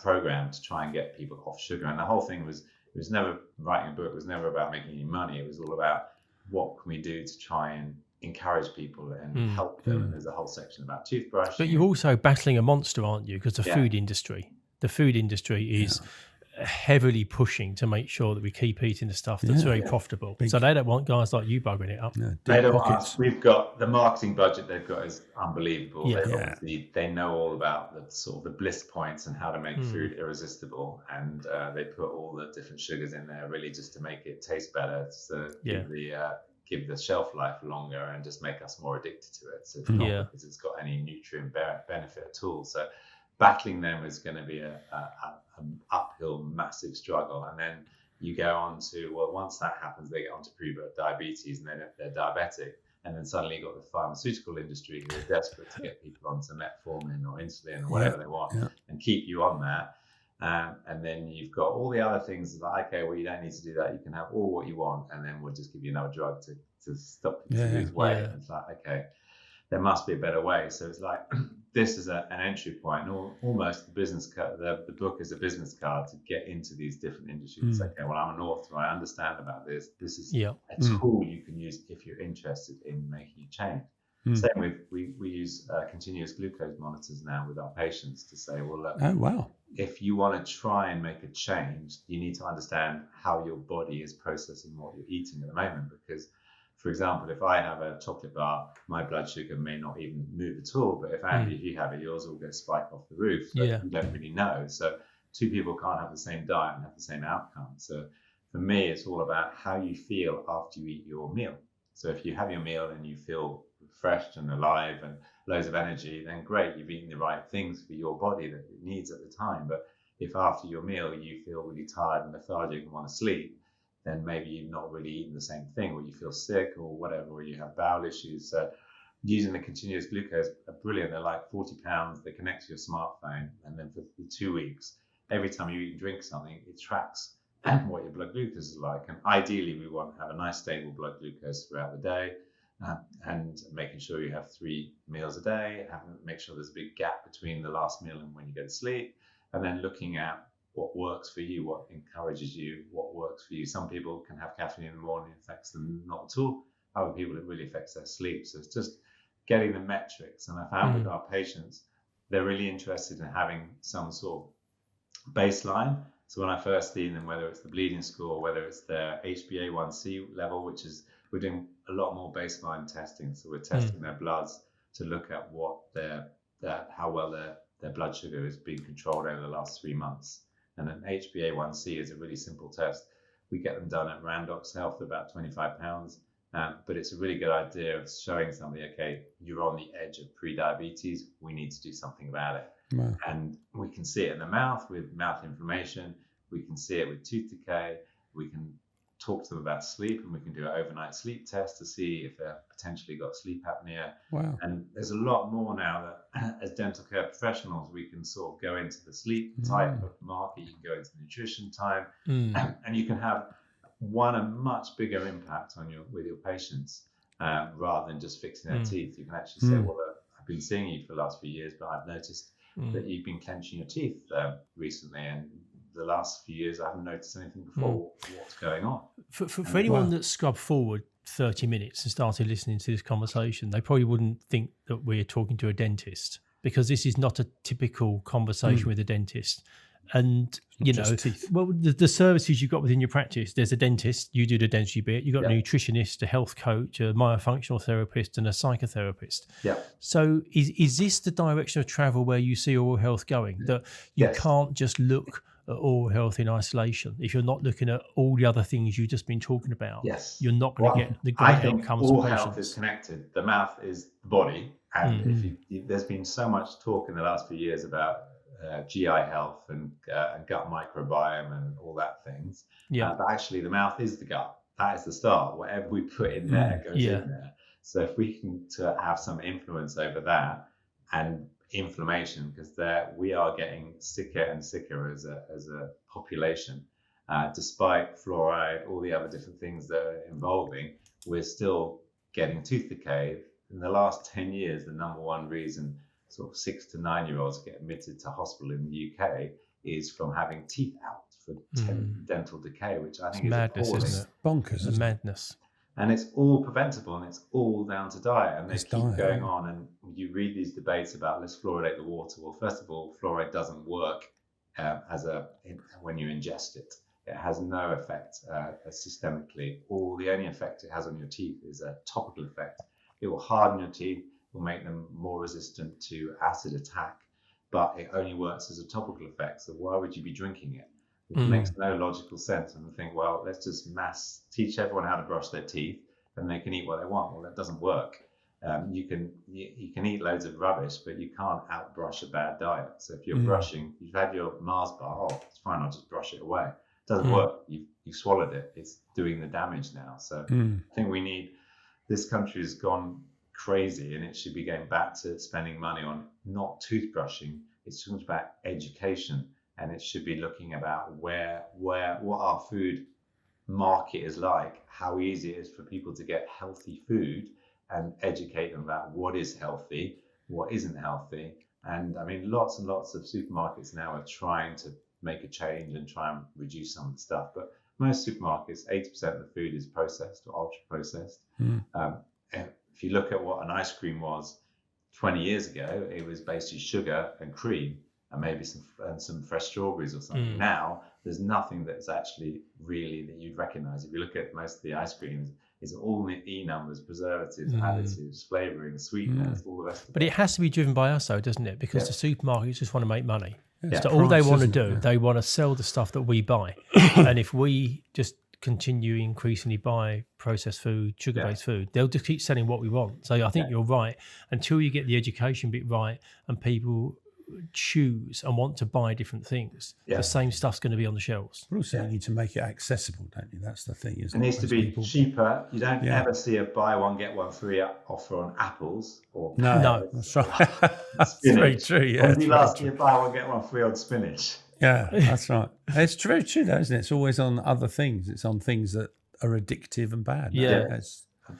program to try and get people off sugar. And the whole thing was, it was never writing a book, it was never about making any money. It was all about what can we do to try and encourage people and help them. And there's a whole section about toothbrush. But you're also battling a monster, aren't you? Because the food industry is heavily pushing to make sure that we keep eating the stuff that's very profitable. So they don't want guys like you bugging it up. They don't want us. We've got the marketing budget they've got is unbelievable. They know all about the sort of the bliss points and how to make food irresistible, and they put all the different sugars in there really just to make it taste better, to give the shelf life longer and just make us more addicted to it. So it's not because it's got any nutrient benefit at all. So battling them is going to be an uphill, massive struggle. And then you go on to, well, once that happens, they get on to pre-diabetes, and then they're diabetic. And then suddenly you've got the pharmaceutical industry who are desperate to get people onto metformin or insulin or whatever they want and keep you on that. And then you've got all the other things like, okay, well, you don't need to do that. You can have all what you want, and then we'll just give you another drug to stop you to lose weight. And it's like, okay, there must be a better way. So it's like, this is an entry point, almost the business card. The book is a business card to get into these different industries. Okay, well, I'm an author, I understand about this. This is a tool you can use if you're interested in making a change. Same with, we use continuous glucose monitors now with our patients to say, well, look, if you want to try and make a change, you need to understand how your body is processing what you're eating at the moment. Because, for example, if I have a chocolate bar, my blood sugar may not even move at all. But if Andy, if you have it, yours will go spike off the roof. But you don't really know. So two people can't have the same diet and have the same outcome. So for me, it's all about how you feel after you eat your meal. So if you have your meal and you feel refreshed and alive and loads of energy, then great, you've eaten the right things for your body that it needs at the time. But if after your meal you feel really tired and lethargic and want to sleep, then maybe you've not really eaten the same thing, or you feel sick or whatever, or you have bowel issues. So using the continuous glucose are brilliant. They're like 40 pounds. They connect to your smartphone. And then for 2 weeks, every time you eat and drink something, it tracks what your blood glucose is like. And ideally, we want to have a nice stable blood glucose throughout the day, and making sure you have 3 meals a day, make sure there's a big gap between the last meal and when you go to sleep, and then looking at what works for you, what encourages you, what works for you. Some people can have caffeine in the morning, it affects them not at all. Other people, it really affects their sleep. So it's just getting the metrics. And I found with our patients, they're really interested in having some sort of baseline. So when I first see them, whether it's the bleeding score, whether it's their HbA1c level, which is, we're doing a lot more baseline testing. So we're testing their bloods to look at what how well their blood sugar is being controlled over the last 3 months. And an HbA1c is a really simple test. We get them done at Randox Health for about £25. But it's a really good idea of showing somebody, okay, you're on the edge of pre-diabetes. We need to do something about it. Wow. And we can see it in the mouth with mouth inflammation. We can see it with tooth decay. We can talk to them about sleep, and we can do an overnight sleep test to see if they've potentially got sleep apnea. Wow. And there's a lot more now that as dental care professionals, we can sort of go into the sleep type of market. You can go into nutrition time, and you can have a much bigger impact on with your patients rather than just fixing their teeth. You can actually say, well, I've been seeing you for the last few years, but I've noticed that you've been clenching your teeth recently, and the last few years I haven't noticed anything before. What's going on? For anyone that scrubbed forward 30 minutes and started listening to this conversation, they probably wouldn't think that we're talking to a dentist, because this is not a typical conversation with a dentist. And just teeth. well, the services you've got within your practice, there's a dentist, you do the dentistry bit, you've got a nutritionist, a health coach, a myofunctional therapist, and a psychotherapist. Yeah. So is this the direction of travel where you see oral health going? That you can't just look at oral health in isolation. If you're not looking at all the other things you've just been talking about, you're not going to get the great outcomes for patients. All health is connected. The mouth is the body. And there's been so much talk in the last few years about GI health and gut microbiome and all that things. But actually the mouth is the gut. That is the start. Whatever we put in there goes in there. So if we can have some influence over that and inflammation, because we are getting sicker and sicker as a population, despite fluoride, all the other different things that are involving, we're still getting tooth decay. In the last 10 years, the number one reason sort of 6 to 9 year olds get admitted to hospital in the UK is from having teeth out for dental decay, which I think is madness, appalling. isn't it? Bonkers. It's madness. And it's all preventable, and it's all down to diet. And they keep going on. And you read these debates about let's fluoridate the water. Well, first of all, fluoride doesn't work when you ingest it. It has no effect systemically. The only effect it has on your teeth is a topical effect. It will harden your teeth, will make them more resistant to acid attack, but it only works as a topical effect. So why would you be drinking it? It makes no logical sense. And I think, well, let's just teach everyone how to brush their teeth, and they can eat what they want. Well, that doesn't work. You can eat loads of rubbish, but you can't outbrush a bad diet. So if you're brushing, you've had your Mars bar, it's fine, I'll just brush it away. It doesn't work. You swallowed it. It's doing the damage now. So I think this country has gone crazy, and it should be going back to spending money on not toothbrushing. It's too much about education, and it should be looking about what our food market is like, how easy it is for people to get healthy food, and educate them about what is healthy, what isn't healthy. And I mean, lots and lots of supermarkets now are trying to make a change and try and reduce some of the stuff, but most supermarkets, 80% of the food is processed or ultra processed. If you look at what an ice cream was 20 years ago, it was basically sugar and cream and maybe some fresh strawberries or something. Now there's nothing that's actually really that you'd recognize. If you look at most of the ice creams, it's all E numbers, preservatives, additives, flavoring, sweeteners, all the rest of it. But it has to be driven by us, though, doesn't it? Because the supermarkets just want to make money. Yeah, so all they want to do, they want to sell the stuff that we buy. And if we just continue increasingly buy processed food, sugar-based food, they'll just keep selling what we want. So I think you're right. Until you get the education bit right and people choose and want to buy different things, the same stuff's going to be on the shelves. But also you need to make it accessible, don't you? That's the thing, isn't it? It needs to be cheaper. You don't ever see a buy one get one free offer on apples or no, that's right. That's very true. Yeah, when you last see a buy one get one free on spinach? Yeah, that's right. It's very true, though, isn't it? It's always on other things. It's on things that are addictive and bad. Yeah.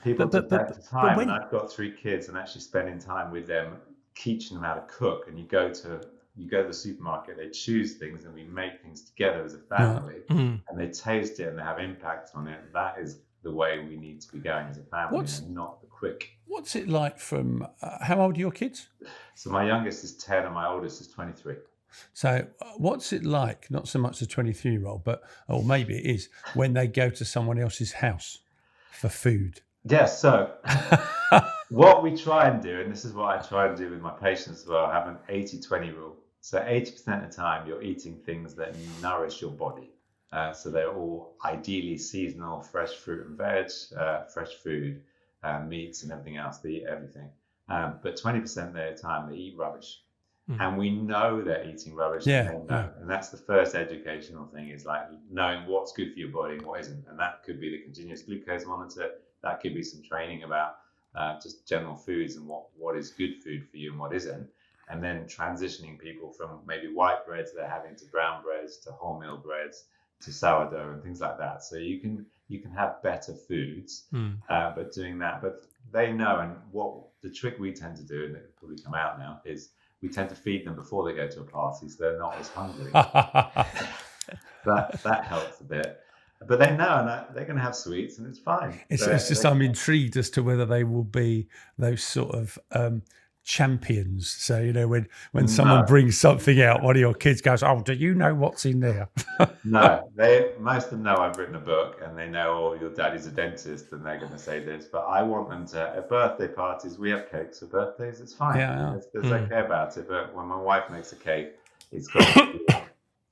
People take the time, and I've got 3 kids, and actually spending time with them, teaching them how to cook. And you go to the supermarket, they choose things, and we make things together as a family, and they taste it and they have impact on it. That is the way we need to be going as a family, and not the quick. What's it like from? How old are your kids? So my youngest is 10, and my oldest is 23. So what's it like, not so much the 23-year-old, or maybe it is, when they go to someone else's house for food? Yes, so what we try and do, and this is what I try and do with my patients as well, I have an 80-20 rule. So 80% of the time you're eating things that nourish your body. So they're all ideally seasonal, fresh fruit and veg, fresh food, meats and everything else. They eat everything. But 20% of the time they eat rubbish. And we know they're eating rubbish. And that's the first educational thing, is like knowing what's good for your body and what isn't. And that could be the continuous glucose monitor. That could be some training about just general foods and what is good food for you and what isn't. And then transitioning people from maybe white breads they're having to brown breads to wholemeal breads to sourdough and things like that. So you can have better foods, but doing that. But they know, and what the trick we tend to do, and it'll probably come out now, is we tend to feed them before they go to a party, so they're not as hungry. that helps a bit. But they know, and they're going to have sweets, and it's fine. It's just I'm intrigued as to whether they will be those sort of champions. So, when someone brings something out, one of your kids goes, "Oh, do you know what's in there?" No, most of them know I've written a book, and they know, oh, your daddy's a dentist, and they're going to say this. But I want them to, at birthday parties, we have cakes for birthdays. It's fine. Yeah. It's okay about it. But when my wife makes a cake, it's got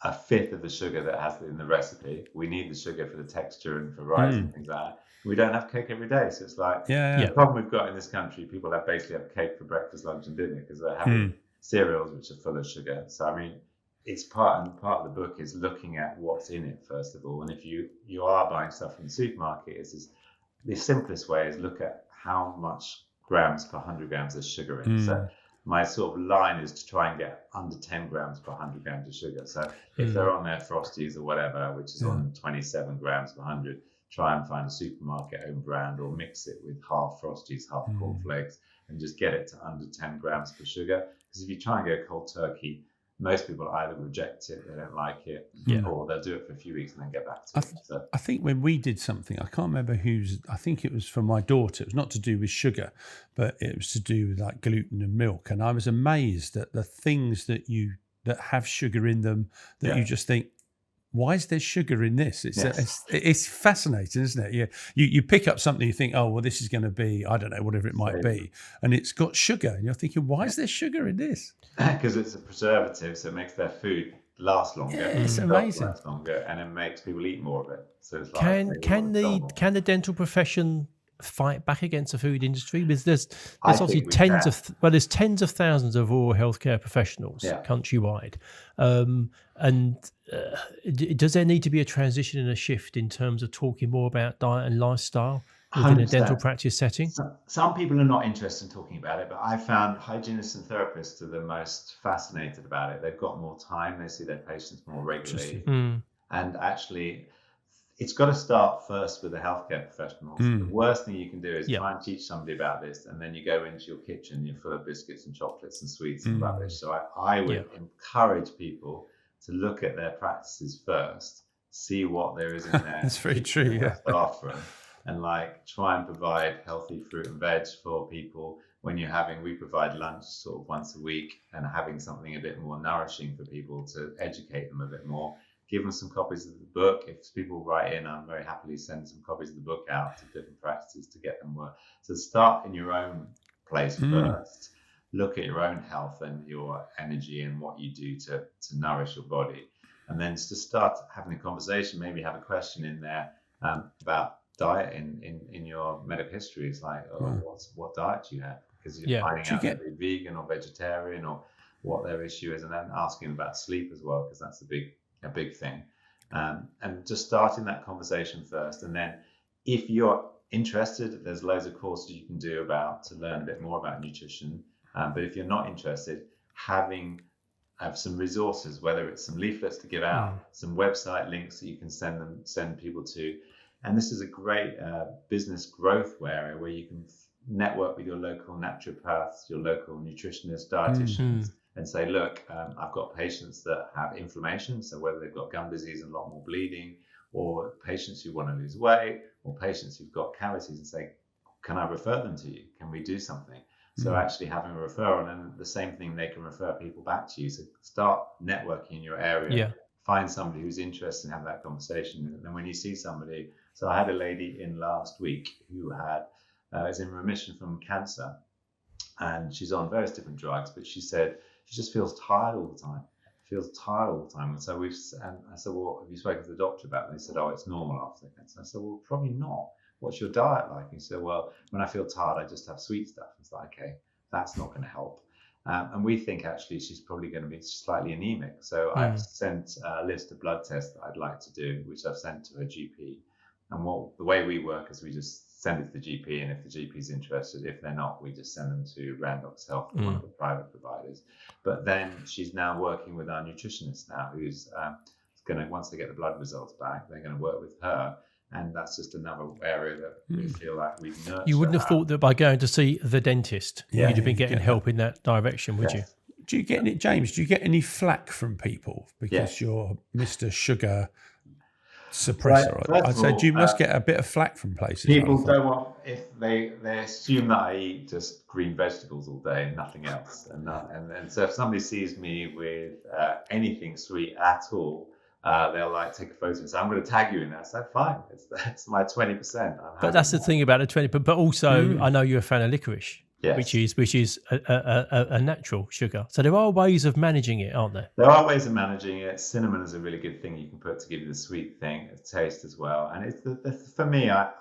a fifth of the sugar that has in the recipe. We need the sugar for the texture and for rice and things like that. We don't have cake every day, so it's like the problem we've got in this country. People basically have cake for breakfast, lunch, and dinner because they're having cereals which are full of sugar. So I mean, it's part of the book is looking at what's in it first of all. And if you are buying stuff from the supermarket, the simplest way is look at how much grams per 100 grams of sugar in. So my sort of line is to try and get under 10 grams per 100 grams of sugar. So if they're on their Frosties or whatever, which is on 27 grams per 100, try and find a supermarket own brand or mix it with half Frosties, half cornflakes, and just get it to under 10 grams per sugar. Because if you try and go cold turkey, most people either reject it, they don't like it, or they'll do it for a few weeks and then get back to it. So I think when we did something, I can't remember I think it was for my daughter. It was not to do with sugar, but it was to do with like gluten and milk. And I was amazed at the things that have sugar in them that you just think, why is there sugar in this? It's fascinating, isn't it? You pick up something, you think, oh, well, this is going to be, I don't know, whatever it might be. And it's got sugar. And you're thinking, why is there sugar in this? Because it's a preservative, so it makes their food last longer. Yeah, it's amazing. Last longer, and it makes people eat more of it. So it's like can the dental profession fight back against the food industry? Because there's obviously tens of thousands of oral healthcare professionals countrywide, does there need to be a transition and a shift in terms of talking more about diet and lifestyle within 100%. A dental practice setting? Some people are not interested in talking about it, but I found hygienists and therapists are the most fascinated about it. They've got more time, they see their patients more regularly, and actually it's got to start first with the healthcare professionals. The worst thing you can do is try and teach somebody about this, and then you go into your kitchen, you're full of biscuits and chocolates and sweets and rubbish. So I would encourage people to look at their practices first, see what there is in there. That's very true, Bathroom, and try and provide healthy fruit and veg for people. When we provide lunch sort of once a week, and having something a bit more nourishing for people to educate them a bit more. Give them some copies of the book. If people write in, I'm very happily send some copies of the book out to different practices to get them work. So start in your own place first. Look at your own health and your energy and what you do to nourish your body. And then to start having a conversation, maybe have a question in there about diet in your medical history. It's like, what diet do you have? Because you're finding out if they're vegan or vegetarian or what their issue is. And then asking about sleep as well, because that's a big thing, and just starting that conversation first. And then if you're interested, there's loads of courses you can do to learn a bit more about nutrition, but if you're not interested, have some resources, whether it's some leaflets to give out, some website links that you can send people to. And this is a great business growth area where you can network with your local naturopaths, your local nutritionists, dietitians, and say, look, I've got patients that have inflammation, so whether they've got gum disease and a lot more bleeding, or patients who want to lose weight, or patients who've got cavities, and say, can I refer them to you? Can we do something? So actually having a referral, and the same thing, they can refer people back to you. So start networking in your area, find somebody who's interested in having that conversation. And then when you see somebody, so I had a lady in last week who is in remission from cancer, and she's on various different drugs, but she said, she just feels tired all the time. And so I said, well, have you spoken to the doctor about it? And he said, oh, it's normal after cancer. I said, well, probably not. What's your diet like? And he said, well, when I feel tired, I just have sweet stuff. It's like, okay, that's not going to help. And we think actually she's probably going to be slightly anemic. So I've sent a list of blood tests that I'd like to do, which I've sent to her GP. And the way we work is we just send it to the GP, and if the GP is interested, if they're not, we just send them to Randox Health, one of the private providers. But then she's now working with our nutritionist now, who's going to, once they get the blood results back, they're going to work with her. And that's just another area that we feel like we nurture. You wouldn't have thought that by going to see the dentist, you'd have been getting help in that direction, would you? Do you get any, James? Do you get any flack from people because you're Mr. Sugar? suppressor. Right, I'd say you must get a bit of flack from places. People don't want, if they assume that I eat just green vegetables all day and nothing else, and so if somebody sees me with anything sweet at all, they'll like take a photo and say, "I'm going to tag you in that." So fine, that's my 20%. But that's the thing about the 20. But also, I know you're a fan of licorice. Yes. which is a natural sugar. So there are ways of managing it, aren't there? There are ways of managing it. Cinnamon is a really good thing you can put to give you the sweet thing, taste as well. And it's for me, I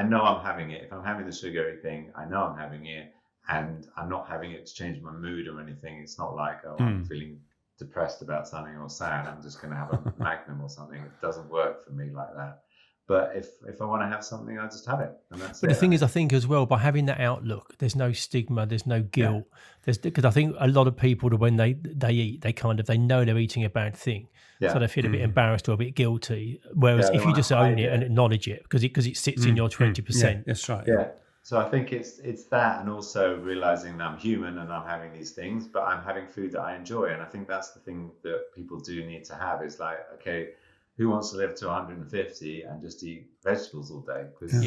know I'm having it. If I'm having the sugary thing, I know I'm having it, and I'm not having it to change my mood or anything. It's not like, oh, I'm feeling depressed about something or sad, I'm just going to have a Magnum or something. It doesn't work for me like that. But if I want to have something, I just have it, and that's But the thing is, I think as well, by having that outlook, there's no stigma, there's no guilt. Because I think a lot of people, when they eat, they know they're eating a bad thing, so they feel a bit embarrassed or a bit guilty. Whereas if you just own it and acknowledge it, because it sits in your 20%. Yeah, that's right. Yeah. So I think it's that, and also realizing that I'm human and I'm having these things, but I'm having food that I enjoy, and I think that's the thing that people do need to have. Is like, okay, who wants to live to 150 and just eat vegetables all day? Because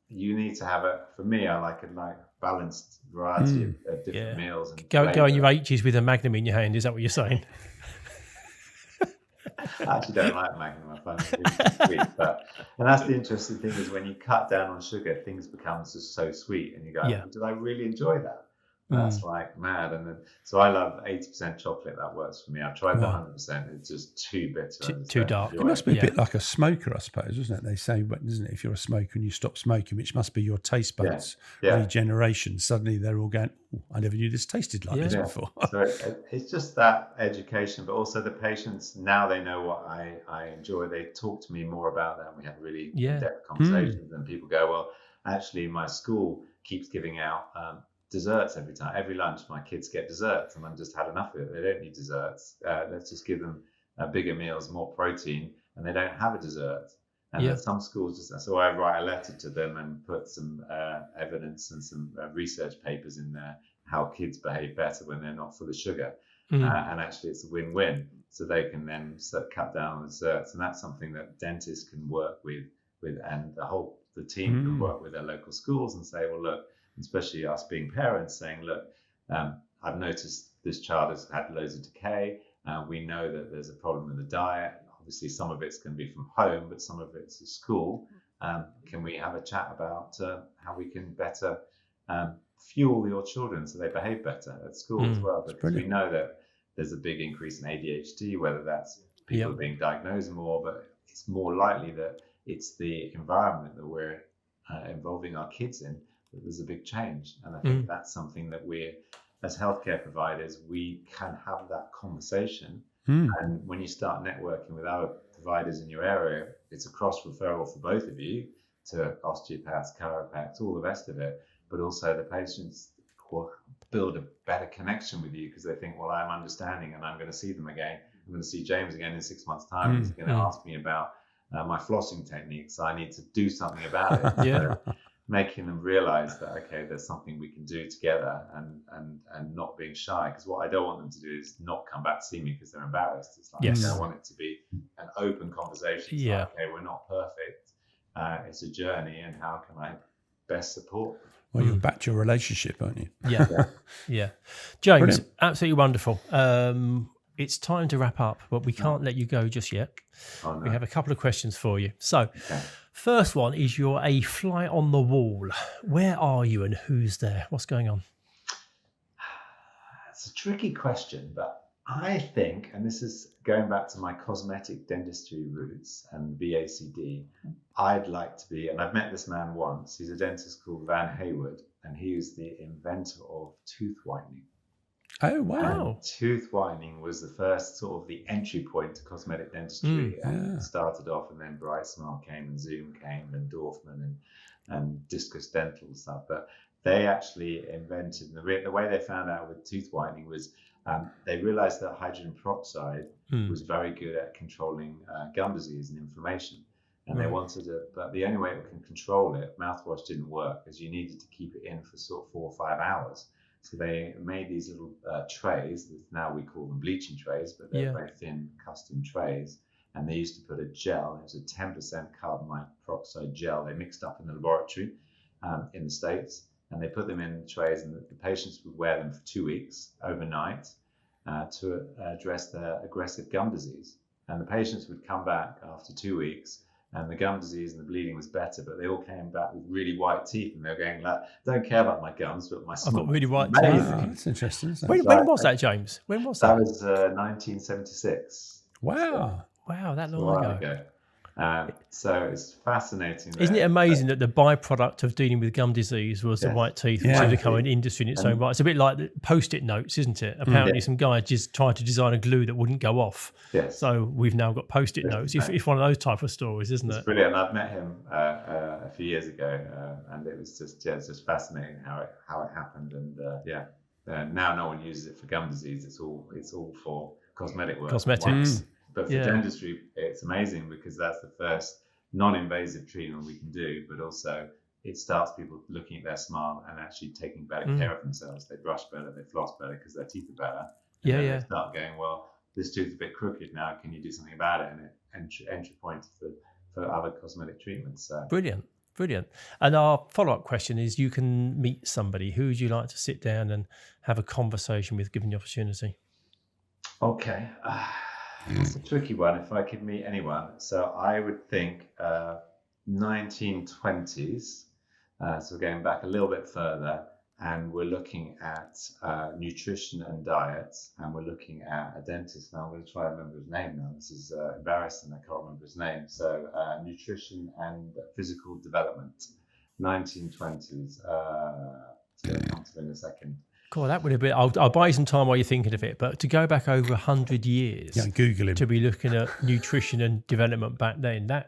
you need to have for me, I like a balanced variety of different meals. And go on your H's with a Magnum in your hand. Is that what you're saying? I actually don't like Magnum. I find it really sweet. And that's the interesting thing, is when you cut down on sugar, things become just so sweet, and you go, did I really enjoy that? That's like mad. And then, so I love 80% chocolate. That works for me. I've tried the 100%. It's just too bitter. Too dark. It must be a bit like a smoker, I suppose, isn't it? They say, isn't it, if you're a smoker and you stop smoking, which must be your taste buds regeneration, suddenly they're all going, oh, I never knew this tasted like this before. So it's just that education, but also the patients, now they know what I enjoy. They talk to me more about that. We have really in-depth conversations, and people go, well, actually, my school keeps giving out desserts every lunch. My kids get desserts, and I've just had enough of it. They don't need desserts. Let's just give them bigger meals, more protein, and they don't have a dessert. And some schools so I write a letter to them and put some evidence and some research papers in there, how kids behave better when they're not full of sugar. And actually it's a win-win, so they can then cut down on desserts. And that's something that dentists can work with and the team can work with their local schools and say, well, look, especially us being parents, saying, look, I've noticed this child has had loads of decay. We know that there's a problem with the diet. Obviously, some of it's going to be from home, but some of it's at school. Can we have a chat about how we can better fuel your children so they behave better at school as well? Because we know that there's a big increase in ADHD, whether that's people being diagnosed more, but it's more likely that it's the environment that we're involving our kids in. There's a big change, and I think that's something that we, as healthcare providers, we can have that conversation. And when you start networking with other providers in your area, it's a cross referral for both of you to osteopaths, chiropractors, all the rest of it. But also the patients will build a better connection with you because they think, well, I'm understanding, and I'm going to see them again. I'm going to see James again in 6 months' time. He's going to ask me about my flossing techniques. So I need to do something about it. So making them realize that, okay, there's something we can do together, and not being shy. Because what I don't want them to do is not come back to see me because they're embarrassed. It's like, I want it to be an open conversation. It's like, okay, we're not perfect. It's a journey, and how can I best support them? Well, you're back to your relationship, aren't you? Yeah. James, brilliant. Absolutely wonderful. It's time to wrap up, but we can't let you go just yet. Oh, no. We have a couple of questions for you. So, first one is, you're a fly on the wall. Where are you and who's there? What's going on? It's a tricky question, but I think, and this is going back to my cosmetic dentistry roots and BACD, I'd like to be, and I've met this man once, he's a dentist called Van Hayward, and he is the inventor of tooth whitening. Oh, wow. And tooth whitening was the first sort of the entry point to cosmetic dentistry. It started off, and then Bright Smile came, and Zoom came, and Dorfman and Discus Dental and stuff. But they actually invented, the way they found out with tooth whitening was they realized that hydrogen peroxide was very good at controlling gum disease and inflammation. And they wanted it, but the only way it can control it, mouthwash didn't work, because you needed to keep it in for sort of 4 or 5 hours. So they made these little trays. Now we call them bleaching trays, but they're very thin custom trays. and they used to put a gel. It was a 10% carbon monoxide gel they mixed up in the laboratory in the States, and they put them in trays, and the patients would wear them for 2 weeks overnight to address their aggressive gum disease. And the patients would come back after 2 weeks, and the gum disease and the bleeding was better, but they all came back with really white teeth, and they were going like, "Don't care about my gums, but my I've got really white amazing." teeth. Oh, that's interesting. Isn't When was that, James? When was that? That was 1976. Wow. Wow, that A long while ago. ago. So it's fascinating. Isn't it amazing that the byproduct of dealing with gum disease was the Yes. white teeth, which Yeah. has become an industry in its own right? It's a bit like the Post-it notes, isn't it? Apparently, some guy just tried to design a glue that wouldn't go off. Yes. So we've now got Post-it notes. It's one of those type of stories, isn't It's it? brilliant. I've met him a few years ago, and it was just it's just fascinating how it happened. And now no one uses it for gum disease. It's all for cosmetic work. Cosmetics. But for dentistry, it's amazing because that's the first non-invasive treatment we can do. But also, it starts people looking at their smile and actually taking better care of themselves. They brush better, they floss better because their teeth are better. And then they start going, well, this tooth's a bit crooked now. Can you do something about it? And entry point for other cosmetic treatments. So. Brilliant. And our follow-up question is, you can meet somebody. Who would you like to sit down and have a conversation with, given the opportunity? Okay. It's a tricky one. If I could meet anyone, so I would think 1920s. So going back a little bit further, and we're looking at nutrition and diets, and we're looking at a dentist. Now I'm going to try and remember his name. Now this is embarrassing. I can't remember his name. So nutrition and physical development, 1920s. It's going to come to me in a second. God, that would have been. I'll buy you some time while you're thinking of it. But to go back over 100 years, Google him. To be looking at nutrition and development back then, back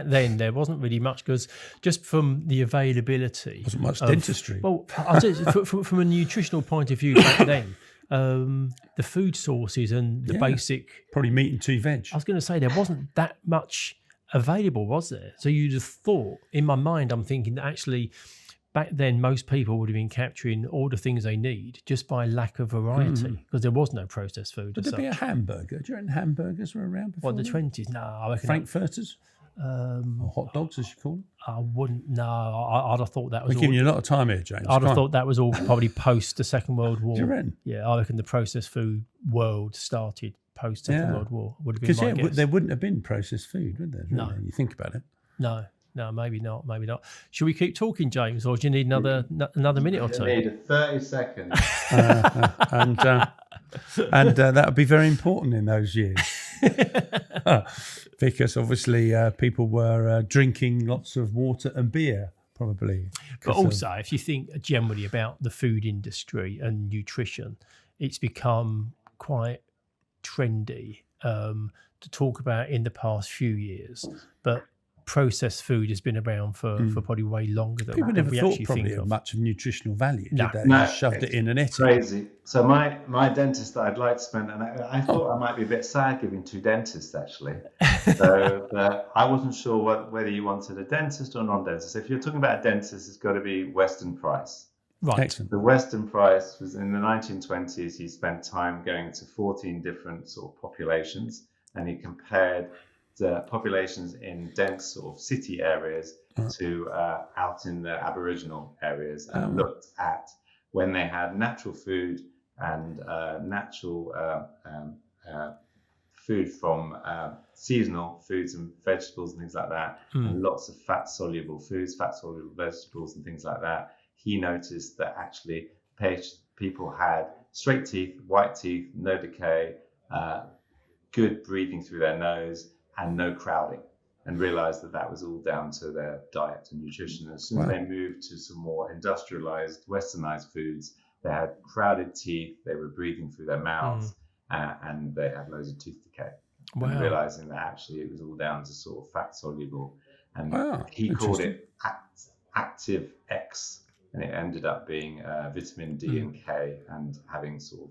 then there wasn't really much, because just from the availability, Wasn't much dentistry. Well, I'll tell you, from a nutritional point of view back then, the food sources and the basic. Probably meat and 2 veg. I was going to say there wasn't that much available, was there? So you'd have thought, in my mind, I'm thinking that actually, back then, most people would have been capturing all the things they need just by lack of variety, because there was no processed food. Would there be a hamburger? Do you reckon hamburgers were around before? What, the 20s? No, I reckon. Frankfurters? Or hot dogs, as you call them? I wouldn't. No, I'd have thought that was. We're giving you a lot of time here, James. I'd have thought that was all probably post the Second World War. Do you reckon? Yeah, I reckon the processed food world started post Second World War. Would have been my guess. There wouldn't have been processed food, would there? Really? No. You think about it. No, maybe not. Should we keep talking, James, or do you need another minute or two? I need 30 seconds. And that would be very important in those years. Because obviously people were drinking lots of water and beer, probably. But also, if you think generally about the food industry and nutrition, it's become quite trendy to talk about in the past few years. But processed food has been around for probably way longer than people never we thought actually probably think of of. much of nutritional value, did they? No, They shoved it in and ate it. Crazy. So my dentist that I'd like to spend, and I thought I might be a bit sad giving 2 dentists actually. So I wasn't sure whether you wanted a dentist or non-dentist. If you're talking about a dentist, it's got to be Western Price. Right. Excellent. The Western Price was in the 1920s. He spent time going to 14 different sort of populations, and he compared the populations in dense sort of city areas to out in the Aboriginal areas, and looked at when they had natural food and natural food from seasonal foods and vegetables and things like that, and lots of fat-soluble foods, fat-soluble vegetables and things like that. He noticed that actually people had straight teeth, white teeth, no decay, good breathing through their nose, and no crowding, and realized that was all down to their diet and nutrition. As soon as they moved to some more industrialized, westernized foods, they had crowded teeth, they were breathing through their mouths, and they had loads of tooth decay. Wow. And realizing that actually it was all down to sort of fat soluble. And he called it Active X, and it ended up being vitamin D and K, and having sort of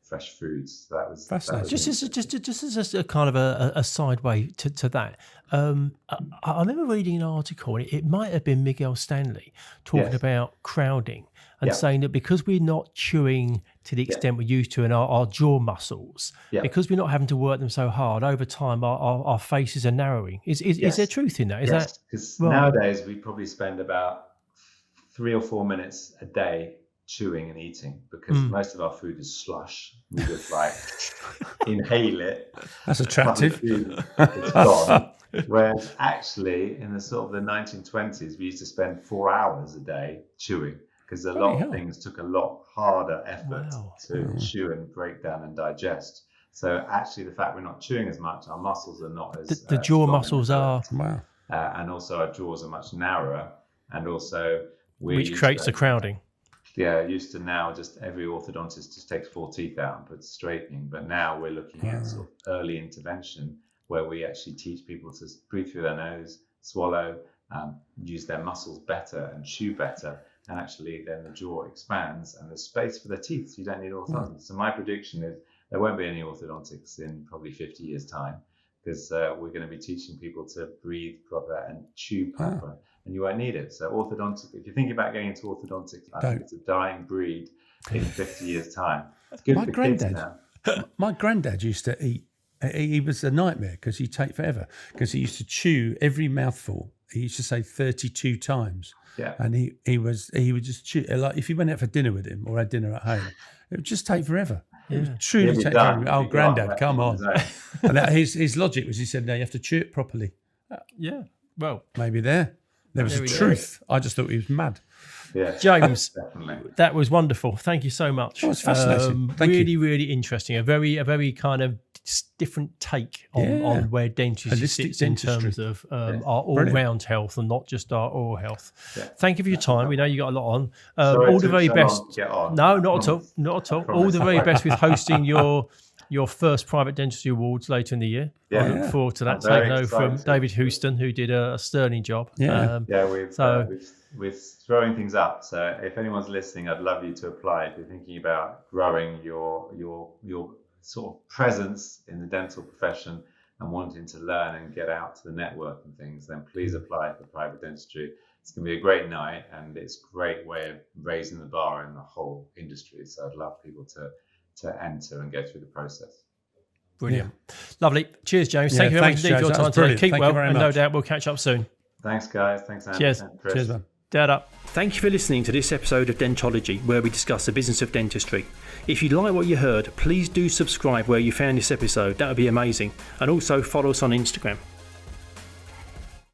fresh foods. So that was Fascinating. Just as a kind of a side way to that, I remember reading an article, and it might have been Miguel Stanley talking about crowding and saying that because we're not chewing to the extent we used to in our jaw muscles, because we're not having to work them so hard, over time our faces are narrowing. Is there truth in that? Is that because nowadays we probably spend about 3 or 4 minutes a day chewing and eating, because most of our food is slush. We just like inhale it. That's attractive. It's gone. Whereas actually in the sort of the 1920s, we used to spend 4 hours a day chewing, because a lot of things took a lot harder effort to chew and break down and digest. So actually the fact we're not chewing as much, our muscles are not as the jaw muscles are and also our jaws are much narrower, and also which creates the crowding. Used to now just every orthodontist just takes 4 teeth out and puts straightening, but now we're looking at sort of early intervention where we actually teach people to breathe through their nose, swallow, use their muscles better and chew better, and actually then the jaw expands and there's space for the teeth, so you don't need orthodontics. So my prediction is there won't be any orthodontics in probably 50 years time, because we're going to be teaching people to breathe proper and chew proper. And you won't need it. So orthodontics, if you're thinking about going into orthodontics, I think it's a dying breed in 50 years' time. It's good for kids now. My granddad used to eat. He was a nightmare because he'd take forever, because he used to chew every mouthful. He used to say 32 times. Yeah. And he would just chew. Like if you went out for dinner with him or had dinner at home, it would just take forever. It would truly take forever. Oh, granddad, come on. And his logic was, he said, no, you have to chew it properly. Well, maybe there was a truth. I just thought he was mad. Yeah, James, definitely. That was wonderful. Thank you so much. Oh, it's fascinating. Thank you. Really interesting. A very kind of different take on where dentistry sits in terms of our all-round health and not just our oral health. Yeah. Thank you for your time. We know you got a lot on. All the very best. No, not at all. Not at all. All the very best with hosting your first Private Dentistry Awards later in the year. I look forward to that. Taking over from David Houston, who did a sterling job. We're throwing things up. So if anyone's listening, I'd love you to apply. If you're thinking about growing your sort of presence in the dental profession and wanting to learn and get out to the network and things, then please apply for Private Dentistry. It's going to be a great night, and it's a great way of raising the bar in the whole industry. So I'd love people to enter and go through the process. Brilliant. Lovely. Cheers, James. Thank you very much indeed for your time today. Keep well, and no doubt we'll catch up soon. Thanks, guys. Thanks, Andy. Cheers. Chris. Cheers, man. Dad up. Thank you for listening to this episode of Dentology, where we discuss the business of dentistry. If you like what you heard, please do subscribe where you found this episode. That would be amazing. And also follow us on Instagram.